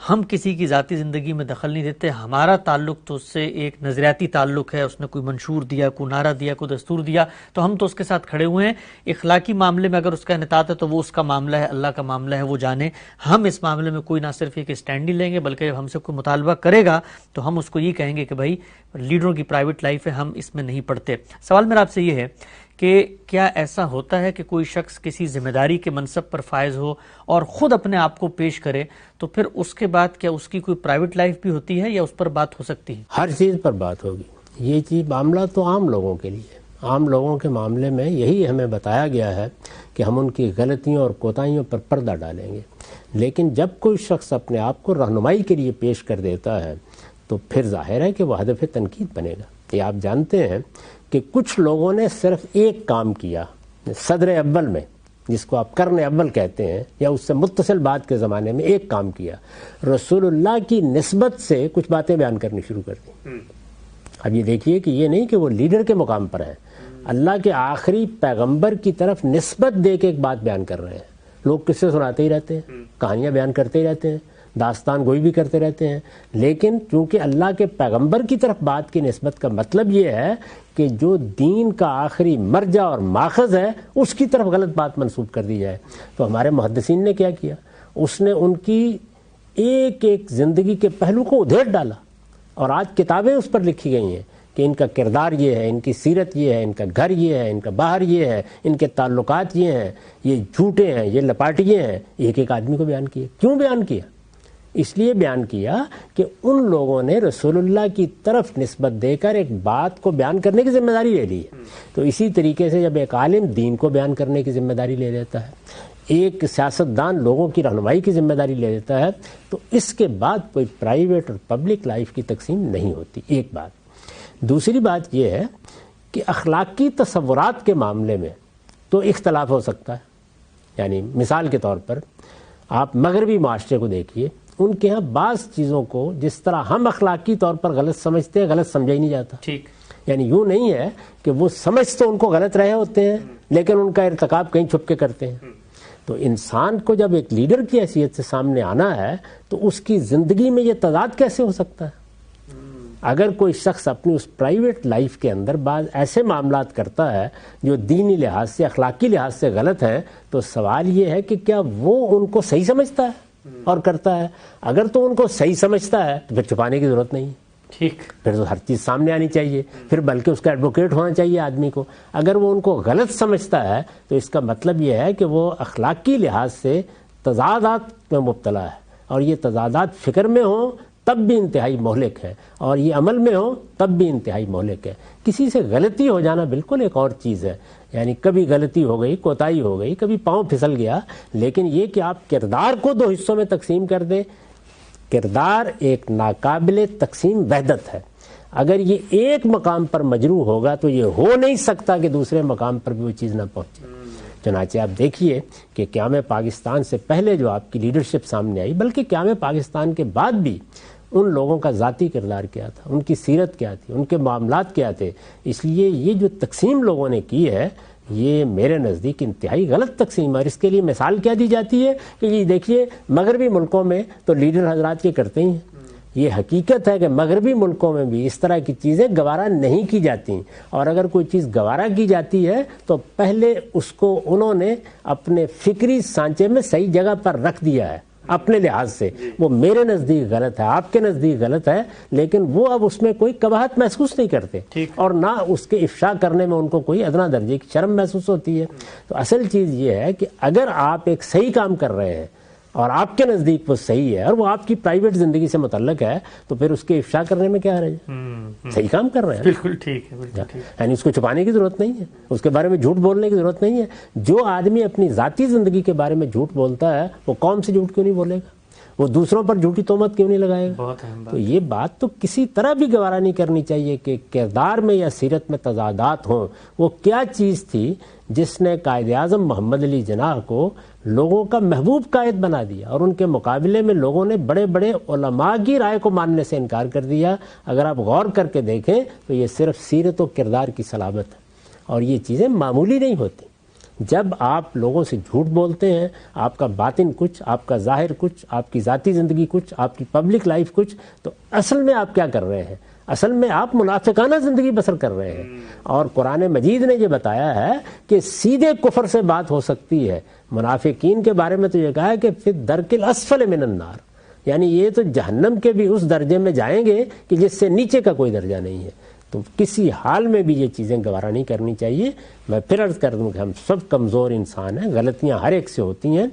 ہم کسی کی ذاتی زندگی میں دخل نہیں دیتے، ہمارا تعلق تو اس سے ایک نظریاتی تعلق ہے، اس نے کوئی منشور دیا، کوئی نعرہ دیا، کوئی دستور دیا تو ہم تو اس کے ساتھ کھڑے ہوئے ہیں، اخلاقی معاملے میں اگر اس کا انعطاف ہے تو وہ اس کا معاملہ ہے، اللہ کا معاملہ ہے، وہ جانے، ہم اس معاملے میں کوئی نہ صرف ایک اسٹینڈ ہی لیں گے بلکہ ہم سے کوئی مطالبہ کرے گا تو ہم اس کو یہ کہیں گے کہ بھائی لیڈروں کی پرائیویٹ لائف ہے، ہم اس میں نہیں پڑتے۔ سوال میرا آپ سے یہ ہے کہ کیا ایسا ہوتا ہے کہ کوئی شخص کسی ذمہ داری کے منصب پر فائز ہو اور خود اپنے آپ کو پیش کرے تو پھر اس کے بعد کیا اس کی کوئی پرائیویٹ لائف بھی ہوتی ہے یا اس پر بات ہو سکتی ہے؟ ہر چیز پر بات ہوگی، یہ چیز معاملہ تو عام لوگوں کے لیے، عام لوگوں کے معاملے میں یہی ہمیں بتایا گیا ہے کہ ہم ان کی غلطیوں اور کوتاہیوں پر پردہ ڈالیں گے، لیکن جب کوئی شخص اپنے آپ کو رہنمائی کے لیے پیش کر دیتا ہے تو پھر ظاہر ہے کہ وہ ہدف تنقید بنے گا۔ یہ آپ جانتے ہیں کہ کچھ لوگوں نے صرف ایک کام کیا صدر اول میں، جس کو آپ قرن اول کہتے ہیں یا اس سے متصل بات کے زمانے میں، ایک کام کیا، رسول اللہ کی نسبت سے کچھ باتیں بیان کرنی شروع کر دی۔ اب یہ دیکھیے کہ یہ نہیں کہ وہ لیڈر کے مقام پر ہیں، اللہ کے آخری پیغمبر کی طرف نسبت دے کے ایک بات بیان کر رہے ہیں۔ لوگ قصے سناتے ہی رہتے ہیں، کہانیاں بیان کرتے ہی رہتے ہیں، داستان گوئی بھی کرتے رہتے ہیں، لیکن چونکہ اللہ کے پیغمبر کی طرف بات کی نسبت کا مطلب یہ ہے کہ جو دین کا آخری مرجع اور ماخذ ہے اس کی طرف غلط بات منسوب کر دی جائے۔ تو ہمارے محدثین نے کیا کیا، اس نے ان کی ایک ایک زندگی کے پہلو کو ادھیڑ ڈالا، اور آج کتابیں اس پر لکھی گئی ہیں کہ ان کا کردار یہ ہے، ان کی سیرت یہ ہے، ان کا گھر یہ ہے، ان کا باہر یہ ہے، ان کے تعلقات یہ ہیں، یہ جھوٹے ہیں، یہ لپاٹیے ہیں۔ ایک ایک آدمی کو بیان کیا۔ کیوں بیان کیا؟ اس لیے بیان کیا کہ ان لوگوں نے رسول اللہ کی طرف نسبت دے کر ایک بات کو بیان کرنے کی ذمہ داری لے لی ہے۔ تو اسی طریقے سے جب ایک عالم دین کو بیان کرنے کی ذمہ داری لے لیتا ہے، ایک سیاستدان لوگوں کی رہنمائی کی ذمہ داری لے لیتا ہے، تو اس کے بعد کوئی پرائیویٹ اور پبلک لائف کی تقسیم نہیں ہوتی، ایک بات۔ دوسری بات یہ ہے کہ اخلاقی تصورات کے معاملے میں تو اختلاف ہو سکتا ہے، یعنی مثال کے طور پر آپ مغربی معاشرے کو دیکھیے، ان کے ہاں بعض چیزوں کو جس طرح ہم اخلاقی طور پر غلط سمجھتے ہیں، غلط سمجھا ہی نہیں جاتا۔ ٹھیک، یعنی یوں نہیں ہے کہ وہ سمجھ تو ان کو غلط رہے ہوتے ہیں لیکن ان کا ارتکاب کہیں چھپ کے کرتے ہیں۔ تو انسان کو جب ایک لیڈر کی حیثیت سے سامنے آنا ہے تو اس کی زندگی میں یہ تضاد کیسے ہو سکتا ہے؟ اگر کوئی شخص اپنی اس پرائیویٹ لائف کے اندر بعض ایسے معاملات کرتا ہے جو دینی لحاظ سے، اخلاقی لحاظ سے غلط ہیں، تو سوال یہ ہے کہ کیا وہ ان کو صحیح سمجھتا ہے؟ اور کرتا ہے. اگر تو ان کو صحیح سمجھتا ہے تو پھر چھپانے کی ضرورت نہیں ہے. ٹھیک. پھر تو ہر چیز سامنے آنی چاہیے, پھر بلکہ اس کا ایڈوکیٹ ہونا چاہیے آدمی کو. اگر وہ ان کو غلط سمجھتا ہے تو اس کا مطلب یہ ہے کہ وہ اخلاقی لحاظ سے تضادات میں مبتلا ہے, اور یہ تضادات فکر میں ہوں تب بھی انتہائی مہلک ہے, اور یہ عمل میں ہوں تب بھی انتہائی مہلک ہے. کسی سے غلطی ہو جانا بالکل ایک اور چیز ہے, یعنی کبھی غلطی ہو گئی, کوتاہی ہو گئی, کبھی پاؤں پھسل گیا, لیکن یہ کہ آپ کردار کو دو حصوں میں تقسیم کر دیں, کردار ایک ناقابل تقسیم وحدت ہے. اگر یہ ایک مقام پر مجروح ہوگا تو یہ ہو نہیں سکتا کہ دوسرے مقام پر بھی وہ چیز نہ پہنچے. چنانچہ آپ دیکھیے کہ قیام پاکستان سے پہلے جو آپ کی لیڈرشپ سامنے آئی, بلکہ قیام پاکستان کے بعد بھی ان لوگوں کا ذاتی کردار کیا تھا, ان کی سیرت کیا تھی, ان کے معاملات کیا تھے. اس لیے یہ جو تقسیم لوگوں نے کی ہے یہ میرے نزدیک انتہائی غلط تقسیم ہے. اور اس کے لیے مثال کیا دی جاتی ہے کہ یہ دیکھیے مغربی ملکوں میں تو لیڈر حضرات یہ کرتے ہی ہیں. یہ حقیقت ہے کہ مغربی ملکوں میں بھی اس طرح کی چیزیں گوارا نہیں کی جاتی, اور اگر کوئی چیز گوارا کی جاتی ہے تو پہلے اس کو انہوں نے اپنے فکری سانچے میں صحیح جگہ پر رکھ دیا ہے اپنے لحاظ سے. وہ میرے نزدیک غلط ہے, آپ کے نزدیک غلط ہے, لیکن وہ اب اس میں کوئی قباحت محسوس نہیں کرتے, اور نہ اس کے افشا کرنے میں ان کو کوئی ادنا درجے کی شرم محسوس ہوتی ہے. تو اصل چیز یہ ہے کہ اگر آپ ایک صحیح کام کر رہے ہیں اور آپ کے نزدیک وہ صحیح ہے اور وہ آپ کی پرائیویٹ زندگی سے متعلق ہے تو پھر اس کے افشا کرنے میں کیا حرج ہے؟ صحیح کام کر رہے ہیں, بالکل ٹھیک ہے, یعنی اس کو چھپانے کی ضرورت نہیں ہے, اس کے بارے میں جھوٹ بولنے کی ضرورت نہیں ہے. جو آدمی اپنی ذاتی زندگی کے بارے میں جھوٹ بولتا ہے وہ قوم سے جھوٹ کیوں نہیں بولے گا, وہ دوسروں پر جھوٹی تہمت کیوں نہیں لگائے گا؟ تو یہ بات تو کسی طرح بھی گوارا نہیں کرنی چاہیے کہ کردار میں یا سیرت میں تضادات ہوں. وہ کیا چیز تھی جس نے قائد اعظم محمد علی جناح کو لوگوں کا محبوب قائد بنا دیا, اور ان کے مقابلے میں لوگوں نے بڑے بڑے علماء کی رائے کو ماننے سے انکار کر دیا. اگر آپ غور کر کے دیکھیں تو یہ صرف سیرت و کردار کی صلابت ہے, اور یہ چیزیں معمولی نہیں ہوتی. جب آپ لوگوں سے جھوٹ بولتے ہیں, آپ کا باطن کچھ, آپ کا ظاہر کچھ, آپ کی ذاتی زندگی کچھ, آپ کی پبلک لائف کچھ, تو اصل میں آپ کیا کر رہے ہیں؟ اصل میں آپ منافقانہ زندگی بسر کر رہے ہیں. اور قرآن مجید نے یہ بتایا ہے کہ سیدھے کفر سے بات ہو سکتی ہے. منافقین کے بارے میں تو یہ کہا ہے کہ فی الدرک الاسفل من النار, یعنی یہ تو جہنم کے بھی اس درجے میں جائیں گے کہ جس سے نیچے کا کوئی درجہ نہیں ہے. تو کسی حال میں بھی یہ چیزیں گوارا نہیں کرنی چاہیے. میں پھر عرض کر دوں کہ ہم سب کمزور انسان ہیں, غلطیاں ہر ایک سے ہوتی ہیں.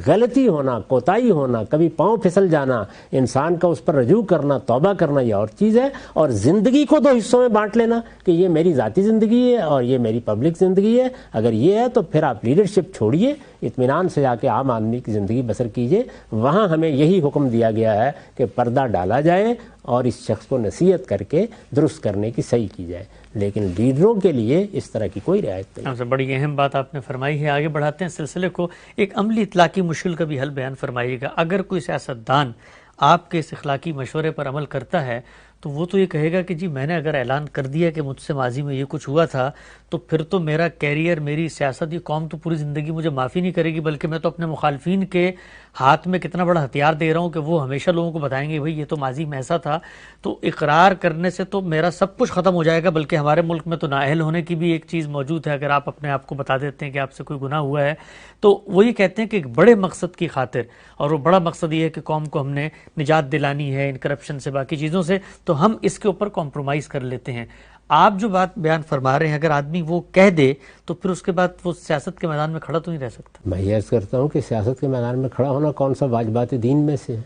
غلطی ہونا, کوتاہی ہونا, کبھی پاؤں پھسل جانا, انسان کا اس پر رجوع کرنا, توبہ کرنا, یہ اور چیز ہے. اور زندگی کو دو حصوں میں بانٹ لینا کہ یہ میری ذاتی زندگی ہے اور یہ میری پبلک زندگی ہے, اگر یہ ہے تو پھر آپ لیڈرشپ چھوڑیے, اطمینان سے جا کے عام آدمی کی زندگی بسر کیجیے. وہاں ہمیں یہی حکم دیا گیا ہے کہ پردہ ڈالا جائے اور اس شخص کو نصیحت کر کے درست کرنے کی صحیح کی جائے, لیکن لیڈروں کے لیے اس طرح کی کوئی رعایت نہیں. سر بڑی اہم بات آپ نے فرمائی ہے. آگے بڑھاتے ہیں سلسلے کو. ایک عملی اطلاقی مشکل کا بھی حل بیان فرمائیے گا. اگر کوئی سیاستدان آپ کے اس اخلاقی مشورے پر عمل کرتا ہے تو وہ تو یہ کہے گا کہ جی میں نے اگر اعلان کر دیا کہ مجھ سے ماضی میں یہ کچھ ہوا تھا تو پھر تو میرا کیریئر, میری سیاست, یہ قوم تو پوری زندگی مجھے معافی نہیں کرے گی, بلکہ میں تو اپنے مخالفین کے ہاتھ میں کتنا بڑا ہتھیار دے رہا ہوں کہ وہ ہمیشہ لوگوں کو بتائیں گے بھائی یہ تو ماضی میں ایسا تھا. تو اقرار کرنے سے تو میرا سب کچھ ختم ہو جائے گا, بلکہ ہمارے ملک میں تو نااہل ہونے کی بھی ایک چیز موجود ہے. اگر آپ اپنے آپ کو بتا دیتے ہیں کہ آپ سے کوئی گناہ ہوا ہے تو وہ یہ کہتے ہیں کہ ایک بڑے مقصد کی خاطر, اور وہ بڑا مقصد یہ ہے کہ قوم کو ہم نے نجات دلانی ہے ان کرپشن سے, باقی چیزوں سے, تو ہم اس کے اوپر کمپرومائز کر لیتے ہیں. آپ جو بات بیان فرما رہے ہیں اگر آدمی وہ کہہ دے تو پھر اس کے بعد وہ سیاست کے میدان میں کھڑا تو نہیں رہ سکتا. میں یہ عرض کرتا ہوں کہ سیاست کے میدان میں کھڑا ہونا کون سا واجبات دین میں سے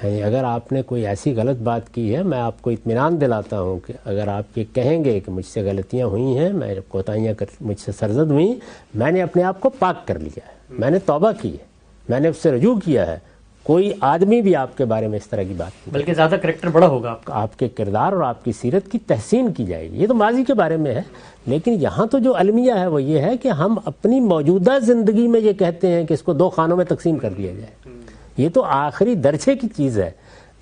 ہے. اگر آپ نے کوئی ایسی غلط بات کی ہے, میں آپ کو اطمینان دلاتا ہوں کہ اگر آپ یہ کہیں گے کہ مجھ سے غلطیاں ہوئی ہیں, میں کوتاہیاں مجھ سے سرزد ہوئیں, میں نے اپنے آپ کو پاک کر لیا ہے, میں نے توبہ کی ہے, میں نے اس سے رجوع کیا ہے, کوئی آدمی بھی آپ کے بارے میں اس طرح کی بات نہیں, بلکہ زیادہ کریکٹر بڑا ہوگا آپ کے کردار اور آپ کی سیرت کی تحسین کی جائے گی. یہ تو ماضی کے بارے میں ہے, لیکن یہاں تو جو المیہ ہے وہ یہ ہے کہ ہم اپنی موجودہ زندگی میں یہ کہتے ہیں کہ اس کو دو خانوں میں تقسیم کر دیا جائے. یہ تو آخری درجے کی چیز ہے.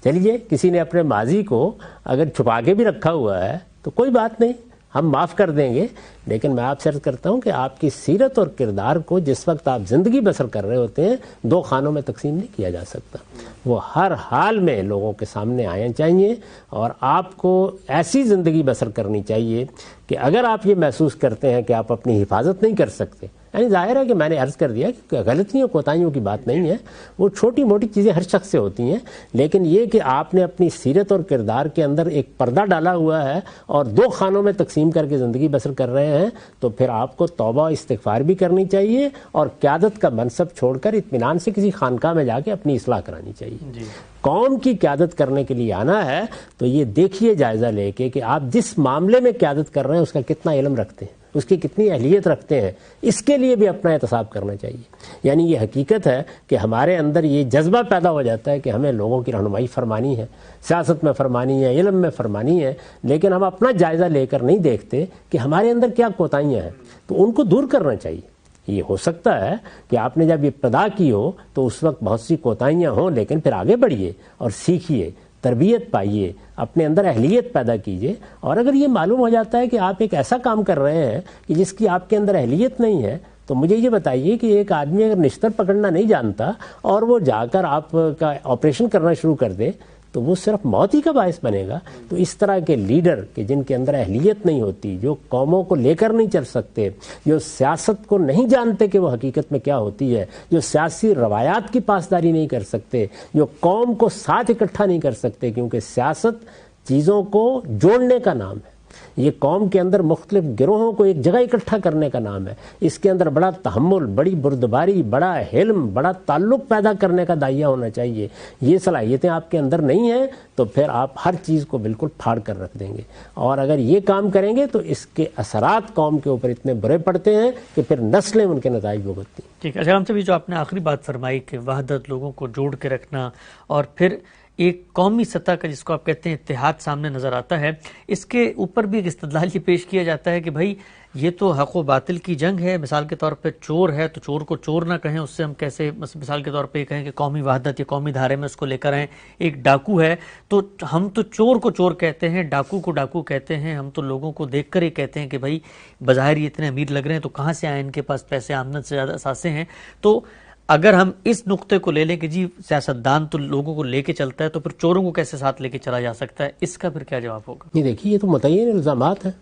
چلیے کسی نے اپنے ماضی کو اگر چھپا کے بھی رکھا ہوا ہے تو کوئی بات نہیں, ہم معاف کر دیں گے, لیکن میں آپ سے عرض کرتا ہوں کہ آپ کی سیرت اور کردار کو جس وقت آپ زندگی بسر کر رہے ہوتے ہیں دو خانوں میں تقسیم نہیں کیا جا سکتا. وہ ہر حال میں لوگوں کے سامنے آنے چاہیے, اور آپ کو ایسی زندگی بسر کرنی چاہیے کہ اگر آپ یہ محسوس کرتے ہیں کہ آپ اپنی حفاظت نہیں کر سکتے, یعنی ظاہر ہے کہ میں نے عرض کر دیا کہ غلطیوں کوتاہیوں کی بات نہیں ہے، وہ چھوٹی موٹی چیزیں ہر شخص سے ہوتی ہیں، لیکن یہ کہ آپ نے اپنی سیرت اور کردار کے اندر ایک پردہ ڈالا ہوا ہے اور دو خانوں میں تقسیم کر کے زندگی بسر کر رہے ہیں، تو پھر آپ کو توبہ و استغفار بھی کرنی چاہیے اور قیادت کا منصب چھوڑ کر اطمینان سے کسی خانقاہ میں جا کے اپنی اصلاح کرانی چاہیے۔ قوم کی قیادت کرنے کے لیے آنا ہے تو یہ دیکھیے جائزہ لے کے کہ آپ جس معاملے میں قیادت کر رہے ہیں اس کا کتنا علم رکھتے ہیں، اس کی کتنی اہلیت رکھتے ہیں، اس کے لیے بھی اپنا احتساب کرنا چاہیے۔ یعنی یہ حقیقت ہے کہ ہمارے اندر یہ جذبہ پیدا ہو جاتا ہے کہ ہمیں لوگوں کی رہنمائی فرمانی ہے، سیاست میں فرمانی ہے، علم میں فرمانی ہے، لیکن ہم اپنا جائزہ لے کر نہیں دیکھتے کہ ہمارے اندر کیا کوتاہیاں ہیں، تو ان کو دور کرنا چاہیے۔ یہ ہو سکتا ہے کہ آپ نے جب ابتدا کی ہو تو اس وقت بہت سی کوتاہیاں ہوں، لیکن پھر آگے بڑھیے اور سیکھیے، تربیت پائیے، اپنے اندر اہلیت پیدا کیجیے، اور اگر یہ معلوم ہو جاتا ہے کہ آپ ایک ایسا کام کر رہے ہیں کہ جس کی آپ کے اندر اہلیت نہیں ہے، تو مجھے یہ بتائیے کہ ایک آدمی اگر نشتر پکڑنا نہیں جانتا اور وہ جا کر آپ کا آپریشن کرنا شروع کر دے تو وہ صرف موت ہی کا باعث بنے گا۔ تو اس طرح کے لیڈر کہ جن کے اندر اہلیت نہیں ہوتی، جو قوموں کو لے کر نہیں چل سکتے، جو سیاست کو نہیں جانتے کہ وہ حقیقت میں کیا ہوتی ہے، جو سیاسی روایات کی پاسداری نہیں کر سکتے، جو قوم کو ساتھ اکٹھا نہیں کر سکتے، کیونکہ سیاست چیزوں کو جوڑنے کا نام ہے، یہ قوم کے اندر مختلف گروہوں کو ایک جگہ اکٹھا کرنے کا نام ہے، اس کے اندر بڑا تحمل، بڑی بردباری، بڑا حلم، بڑا تعلق پیدا کرنے کا داعیہ ہونا چاہیے۔ یہ صلاحیتیں آپ کے اندر نہیں ہیں تو پھر آپ ہر چیز کو بالکل پھاڑ کر رکھ دیں گے، اور اگر یہ کام کریں گے تو اس کے اثرات قوم کے اوپر اتنے برے پڑتے ہیں کہ پھر نسلیں ان کے نتائج بھگتتی ہیں۔ ٹھیک ہے اچھا، ہم سے بھی جو آپ نے آخری بات فرمائی کہ وحدت، لوگوں کو جوڑ کے رکھنا اور پھر ایک قومی سطح کا جس کو آپ کہتے ہیں اتحاد سامنے نظر آتا ہے، اس کے اوپر بھی ایک استدلال یہ پیش کیا جاتا ہے کہ بھائی یہ تو حق و باطل کی جنگ ہے، مثال کے طور پہ چور ہے تو چور کو چور نہ کہیں، اس سے ہم کیسے مثال کے طور پہ یہ کہیں کہ قومی وحدت یا قومی دھارے میں اس کو لے کر آئیں۔ ایک ڈاکو ہے تو ہم تو چور کو چور کہتے ہیں، ڈاکو کو ڈاکو کہتے ہیں، ہم تو لوگوں کو دیکھ کر ہی کہتے ہیں کہ بھائی بظاہر یہ اتنے امیر لگ رہے ہیں تو کہاں سے آئے، ان کے پاس پیسے آمدن سے زیادہ اثاثے ہیں۔ تو اگر ہم اس نقطے کو لے لیں کہ جی سیاستدان تو لوگوں کو لے کے چلتا ہے تو پھر چوروں کو کیسے ساتھ لے کے چلا جا سکتا ہے، اس کا پھر کیا جواب ہوگا؟ یہ دیکھیے، یہ تو متعین الزامات ہیں،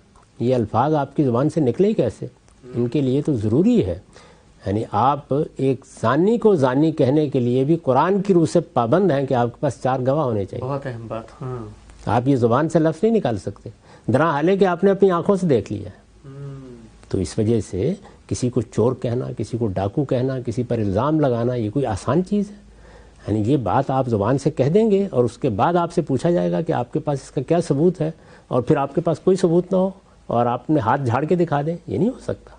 یہ الفاظ آپ کی زبان سے نکلے ہی کیسے؟ ان کے لیے تو ضروری ہے، یعنی آپ ایک زانی کو زانی کہنے کے لیے بھی قرآن کی روح سے پابند ہیں کہ آپ کے پاس 4 گواہ ہونے چاہیے۔ بہت اہم بات۔ ہاں، آپ یہ زبان سے لفظ نہیں نکال سکتے، درا حالے کہ آپ نے اپنی آنکھوں سے دیکھ لیا ہے۔ تو اس وجہ سے کسی کو چور کہنا، کسی کو ڈاکو کہنا، کسی پر الزام لگانا، یہ کوئی آسان چیز ہے؟ یعنی یہ بات آپ زبان سے کہہ دیں گے اور اس کے بعد آپ سے پوچھا جائے گا کہ آپ کے پاس اس کا کیا ثبوت ہے، اور پھر آپ کے پاس کوئی ثبوت نہ ہو اور آپ نے ہاتھ جھاڑ کے دکھا دیں، یہ نہیں ہو سکتا۔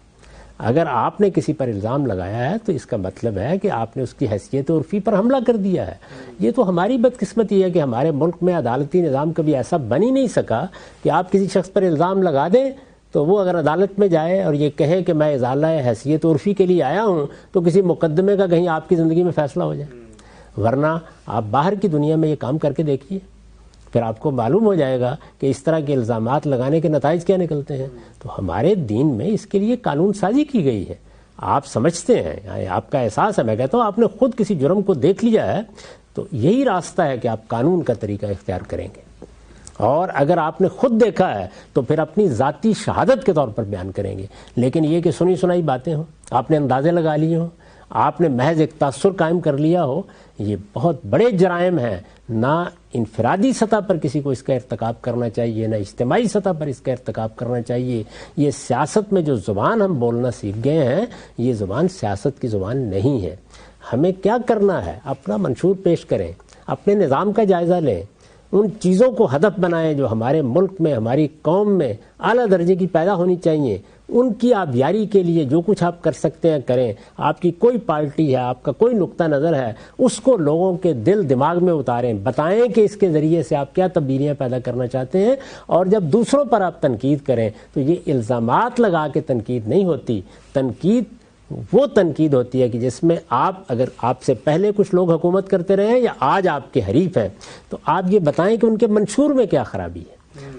اگر آپ نے کسی پر الزام لگایا ہے تو اس کا مطلب ہے کہ آپ نے اس کی حیثیت عرفی پر حملہ کر دیا ہے۔ یہ تو ہماری بدقسمتی ہے کہ ہمارے ملک میں عدالتی نظام کبھی ایسا بن ہی نہیں سکا کہ آپ کسی شخص پر الزام لگا دیں تو وہ اگر عدالت میں جائے اور یہ کہے کہ میں ازالہ حیثیت عرفی کے لیے آیا ہوں تو کسی مقدمے کا کہیں آپ کی زندگی میں فیصلہ ہو جائے۔ ورنہ آپ باہر کی دنیا میں یہ کام کر کے دیکھیے، پھر آپ کو معلوم ہو جائے گا کہ اس طرح کے الزامات لگانے کے نتائج کیا نکلتے ہیں۔ تو ہمارے دین میں اس کے لیے قانون سازی کی گئی ہے، آپ سمجھتے ہیں، یعنی آپ کا احساس ہے، میں کہتا ہوں آپ نے خود کسی جرم کو دیکھ لیا ہے تو یہی راستہ ہے کہ آپ قانون کا طریقہ اختیار کریں گے، اور اگر آپ نے خود دیکھا ہے تو پھر اپنی ذاتی شہادت کے طور پر بیان کریں گے۔ لیکن یہ کہ سنی سنائی باتیں ہوں، آپ نے اندازے لگا لیے ہوں، آپ نے محض ایک تاثر قائم کر لیا ہو، یہ بہت بڑے جرائم ہیں۔ نہ انفرادی سطح پر کسی کو اس کا ارتکاب کرنا چاہیے، نہ اجتماعی سطح پر اس کا ارتکاب کرنا چاہیے۔ یہ سیاست میں جو زبان ہم بولنا سیکھ گئے ہیں، یہ زبان سیاست کی زبان نہیں ہے۔ ہمیں کیا کرنا ہے؟ اپنا منشور پیش کریں، اپنے نظام کا جائزہ لیں، ان چیزوں کو ہدف بنائیں جو ہمارے ملک میں، ہماری قوم میں اعلیٰ درجے کی پیدا ہونی چاہیے، ان کی آبیاری کے لیے جو کچھ آپ کر سکتے ہیں کریں۔ آپ کی کوئی پارٹی ہے، آپ کا کوئی نقطہ نظر ہے، اس کو لوگوں کے دل دماغ میں اتاریں، بتائیں کہ اس کے ذریعے سے آپ کیا تبدیلیاں پیدا کرنا چاہتے ہیں۔ اور جب دوسروں پر آپ تنقید کریں تو یہ الزامات لگا کے تنقید نہیں ہوتی، تنقید وہ تنقید ہوتی ہے کہ جس میں اگر آپ سے پہلے کچھ لوگ حکومت کرتے رہے ہیں یا آج آپ کے حریف ہیں تو آپ یہ بتائیں کہ ان کے منشور میں کیا خرابی ہے،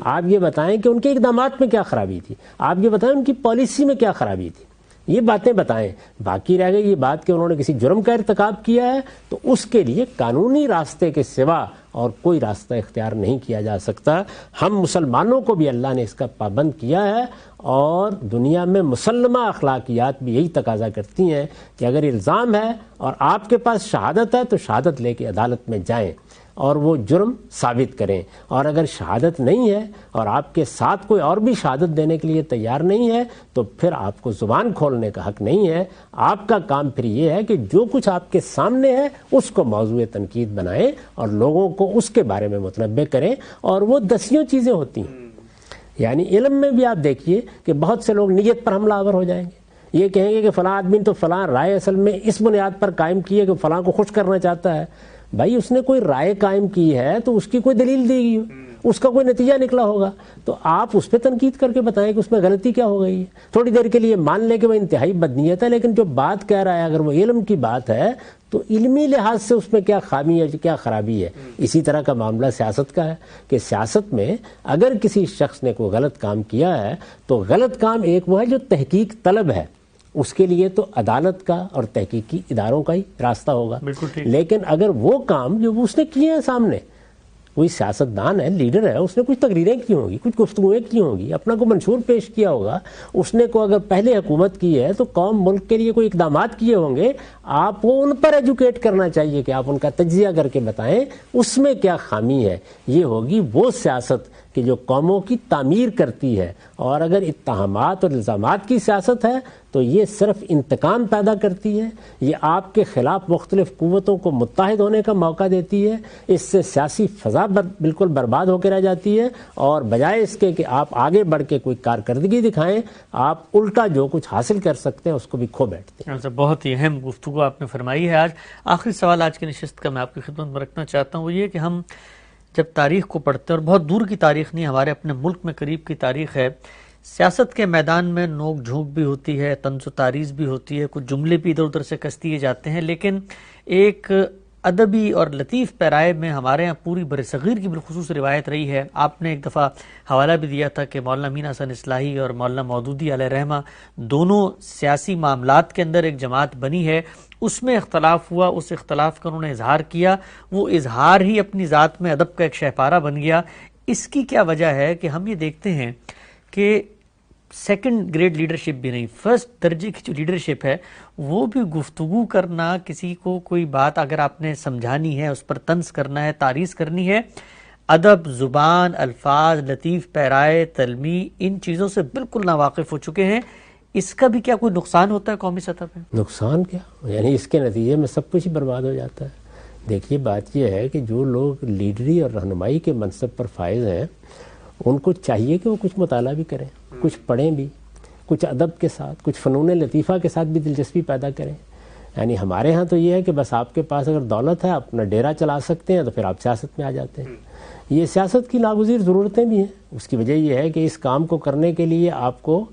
آپ یہ بتائیں کہ ان کے اقدامات میں کیا خرابی تھی، آپ یہ بتائیں ان کی پالیسی میں کیا خرابی تھی، یہ باتیں بتائیں۔ باقی رہ گئی یہ بات کہ انہوں نے کسی جرم کا ارتکاب کیا ہے تو اس کے لیے قانونی راستے کے سوا اور کوئی راستہ اختیار نہیں کیا جا سکتا. ہم مسلمانوں کو بھی اللہ نے اس کا پابند کیا ہے، اور دنیا میں مسلمہ اخلاقیات بھی یہی تقاضا کرتی ہیں کہ اگر الزام ہے اور آپ کے پاس شہادت ہے تو شہادت لے کے عدالت میں جائیں اور وہ جرم ثابت کریں، اور اگر شہادت نہیں ہے اور آپ کے ساتھ کوئی اور بھی شہادت دینے کے لیے تیار نہیں ہے تو پھر آپ کو زبان کھولنے کا حق نہیں ہے. آپ کا کام پھر یہ ہے کہ جو کچھ آپ کے سامنے ہے اس کو موضوع تنقید بنائیں اور لوگوں کو اس کے بارے میں متنبع کریں، اور وہ دسیوں چیزیں ہوتی ہیں. یعنی علم میں بھی آپ دیکھیے کہ بہت سے لوگ نیت پر حملہ آور ہو جائیں گے، یہ کہیں گے کہ فلاں آدمی تو فلاں رائے اصل میں اس بنیاد پر قائم کی ہے کہ فلاں کو خوش کرنا چاہتا ہے. بھائی اس نے کوئی رائے قائم کی ہے تو اس کی کوئی دلیل دی گئی ہو، اس کا کوئی نتیجہ نکلا ہوگا، تو آپ اس پہ تنقید کر کے بتائیں کہ اس میں غلطی کیا ہو گئی ہے. تھوڑی دیر کے لیے مان لیں کہ وہ انتہائی بدنیت ہے، لیکن جو بات کہہ رہا ہے اگر وہ علم کی بات ہے تو علمی لحاظ سے اس میں کیا خامی ہے، کیا خرابی ہے. اسی طرح کا معاملہ سیاست کا ہے کہ سیاست میں اگر کسی شخص نے کوئی غلط کام کیا ہے تو غلط کام ایک وہ ہے جو تحقیق طلب ہے، اس کے لیے تو عدالت کا اور تحقیقی اداروں کا ہی راستہ ہوگا. لیکن اگر وہ کام جو اس نے کیے ہیں، سامنے کوئی سیاستدان ہے، لیڈر ہے، اس نے کچھ تقریریں کی ہوں گی، کچھ گفتگویں کی ہوں گی، اپنا کوئی منشور پیش کیا ہوگا، اس نے کو اگر پہلے حکومت کی ہے تو قوم ملک کے لیے کوئی اقدامات کیے ہوں گے، آپ کو ان پر ایجوکیٹ کرنا چاہیے کہ آپ ان کا تجزیہ کر کے بتائیں اس میں کیا خامی ہے. یہ ہوگی وہ سیاست کہ جو قوموں کی تعمیر کرتی ہے. اور اگر اتہامات اور الزامات کی سیاست ہے تو یہ صرف انتقام پیدا کرتی ہے، یہ آپ کے خلاف مختلف قوتوں کو متحد ہونے کا موقع دیتی ہے. اس سے سیاسی فضا بالکل برباد ہو کے رہ جاتی ہے، اور بجائے اس کے کہ آپ آگے بڑھ کے کوئی کارکردگی دکھائیں، آپ الٹا جو کچھ حاصل کر سکتے ہیں اس کو بھی کھو بیٹھتے ہیں. بہت ہی اہم گفتگو آپ نے فرمائی ہے. آج آخری سوال آج کی نشست کا میں آپ کی خدمت میں رکھنا چاہتا ہوں، وہ یہ کہ ہم جب تاریخ کو پڑھتے ہیں، اور بہت دور کی تاریخ نہیں، ہمارے اپنے ملک میں قریب کی تاریخ ہے، سیاست کے میدان میں نوک جھونک بھی ہوتی ہے، طنز و تعریض بھی ہوتی ہے، کچھ جملے بھی ادھر ادھر سے کس دیے جاتے ہیں، لیکن ایک ادبی اور لطیف پیرائے میں ہمارے ہاں پوری برصغیر کی بالخصوص روایت رہی ہے. آپ نے ایک دفعہ حوالہ بھی دیا تھا کہ مولانا امین حسن اصلاحی اور مولانا مودودی علیہ رحمہ دونوں سیاسی معاملات کے اندر ایک جماعت بنی ہے، اس میں اختلاف ہوا، اس اختلاف کا انہوں نے اظہار کیا، وہ اظہار ہی اپنی ذات میں ادب کا ایک شہپارہ بن گیا. اس کی کیا وجہ ہے کہ ہم یہ دیکھتے ہیں کہ سیکنڈ گریڈ لیڈرشپ بھی نہیں، فرسٹ درجے کی جو لیڈرشپ ہے وہ بھی گفتگو کرنا، کسی کو کوئی بات اگر آپ نے سمجھانی ہے، اس پر طنز کرنا ہے، تعریض کرنی ہے، ادب، زبان، الفاظ، لطیف پیرائے، تلمیح، ان چیزوں سے بالکل ناواقف ہو چکے ہیں. اس کا بھی کیا کوئی نقصان ہوتا ہے قومی سطح پہ؟ نقصان کیا، یعنی اس کے نتیجے میں سب کچھ ہی برباد ہو جاتا ہے. دیکھیے بات یہ ہے کہ جو لوگ لیڈری اور رہنمائی کے منصب پر فائز ہیں ان کو چاہیے کہ وہ کچھ مطالعہ بھی کریں، کچھ پڑھیں بھی، کچھ ادب کے ساتھ، کچھ فنون لطیفہ کے ساتھ بھی دلچسپی پیدا کریں. یعنی ہمارے ہاں تو یہ ہے کہ بس آپ کے پاس اگر دولت ہے، اپنا ڈیرا چلا سکتے ہیں تو پھر آپ سیاست میں آ جاتے ہیں. یہ سیاست کی ناگزیر ضرورتیں بھی ہیں. اس کی وجہ یہ ہے کہ اس کام کو کرنے کے لیے آپ کو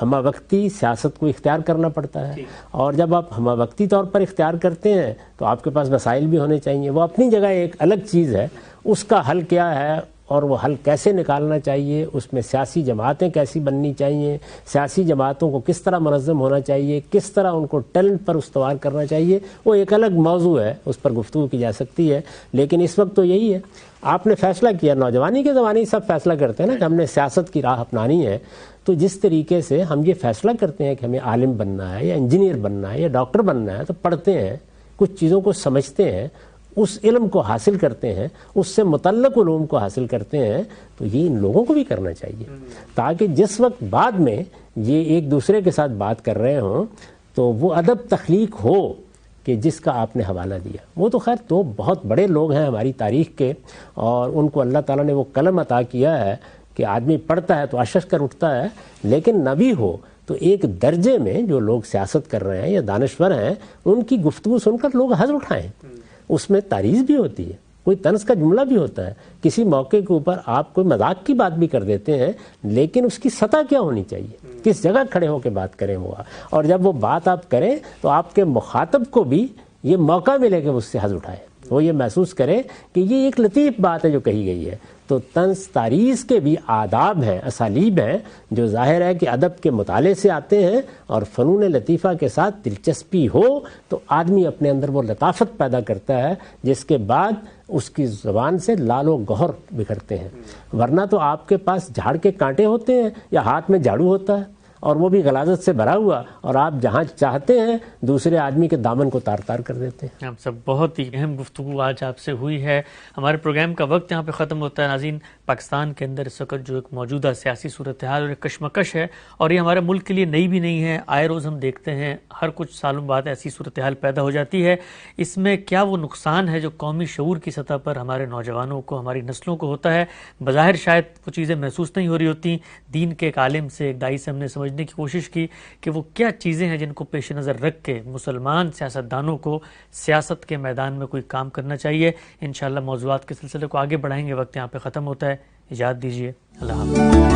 ہمہ وقتی سیاست کو اختیار کرنا پڑتا ہے، اور جب آپ ہمہ وقتی طور پر اختیار کرتے ہیں تو آپ کے پاس وسائل بھی ہونے چاہیے. وہ اپنی جگہ ایک الگ چیز ہے، اس کا حل کیا ہے اور وہ حل کیسے نکالنا چاہیے، اس میں سیاسی جماعتیں کیسی بننی چاہیے، سیاسی جماعتوں کو کس طرح منظم ہونا چاہیے، کس طرح ان کو ٹیلنٹ پر استوار کرنا چاہیے، وہ ایک الگ موضوع ہے، اس پر گفتگو کی جا سکتی ہے. لیکن اس وقت تو یہی ہے، آپ نے فیصلہ کیا، نوجوانی کے زمانے ہی سب فیصلہ کرتے ہیں نا کہ ہم نے سیاست کی راہ اپنانی ہے. تو جس طریقے سے ہم یہ فیصلہ کرتے ہیں کہ ہمیں عالم بننا ہے یا انجینئر بننا ہے یا ڈاکٹر بننا ہے، تو پڑھتے ہیں، کچھ چیزوں کو سمجھتے ہیں، اس علم کو حاصل کرتے ہیں، اس سے متعلق علوم کو حاصل کرتے ہیں. تو یہ ان لوگوں کو بھی کرنا چاہیے تاکہ جس وقت بعد میں یہ ایک دوسرے کے ساتھ بات کر رہے ہوں تو وہ ادب تخلیق ہو کہ جس کا آپ نے حوالہ دیا. وہ تو خیر تو بہت بڑے لوگ ہیں ہماری تاریخ کے، اور ان کو اللہ تعالیٰ نے وہ قلم عطا کیا ہے کہ آدمی پڑھتا ہے تو اشش کر اٹھتا ہے، لیکن نبی ہو تو ایک درجے میں جو لوگ سیاست کر رہے ہیں یا دانشور ہیں ان کی گفتگو سن کر لوگ حظ اٹھائیں. اس میں تعریض بھی ہوتی ہے، کوئی طنز کا جملہ بھی ہوتا ہے، کسی موقع کے اوپر آپ کوئی مذاق کی بات بھی کر دیتے ہیں، لیکن اس کی سطح کیا ہونی چاہیے، کس جگہ کھڑے ہو کے بات کریں وہ، اور جب وہ بات آپ کریں تو آپ کے مخاطب کو بھی یہ موقع ملے کہ اس سے حظ اٹھائے، وہ یہ محسوس کرے کہ یہ ایک لطیف بات ہے جو کہی گئی ہے. تو طنز تعریض کے بھی آداب ہیں، اسالیب ہیں، جو ظاہر ہے کہ ادب کے مطالعے سے آتے ہیں، اور فنون لطیفہ کے ساتھ دلچسپی ہو تو آدمی اپنے اندر وہ لطافت پیدا کرتا ہے جس کے بعد اس کی زبان سے لال و گوہر بکھرتے ہیں، ورنہ تو آپ کے پاس جھاڑ کے کانٹے ہوتے ہیں یا ہاتھ میں جھاڑو ہوتا ہے اور وہ بھی غلاظت سے بھرا ہوا، اور آپ جہاں چاہتے ہیں دوسرے آدمی کے دامن کو تار تار کر دیتے ہیں۔ آپ سب بہت ہی اہم گفتگو آج آپ سے ہوئی ہے۔ ہمارے پروگرام کا وقت یہاں پہ ختم ہوتا ہے۔ ناظرین، پاکستان کے اندر اس وقت جو ایک موجودہ سیاسی صورتحال اور ایک کشمکش ہے، اور یہ ہمارے ملک کے لیے نئی بھی نہیں ہے، آئے روز ہم دیکھتے ہیں ہر کچھ سالوں بعد ایسی صورتحال پیدا ہو جاتی ہے۔ اس میں کیا وہ نقصان ہے جو قومی شعور کی سطح پر ہمارے نوجوانوں کو، ہماری نسلوں کو ہوتا ہے، بظاہر شاید وہ چیزیں محسوس نہیں ہو رہی ہوتی۔ دین کے ایک عالم سے، ایک دائی سے ہم نے سمجھنے کی کوشش کی کہ وہ کیا چیزیں ہیں جن کو پیش نظر رکھ کے مسلمان سیاستدانوں کو سیاست کے میدان میں کوئی کام کرنا چاہیے۔ انشاءاللہ موضوعات کے سلسلے کو آگے بڑھائیں گے۔ وقت یہاں پہ ختم ہوتا ہے، اجازت دیجیے، اللہ حافظ۔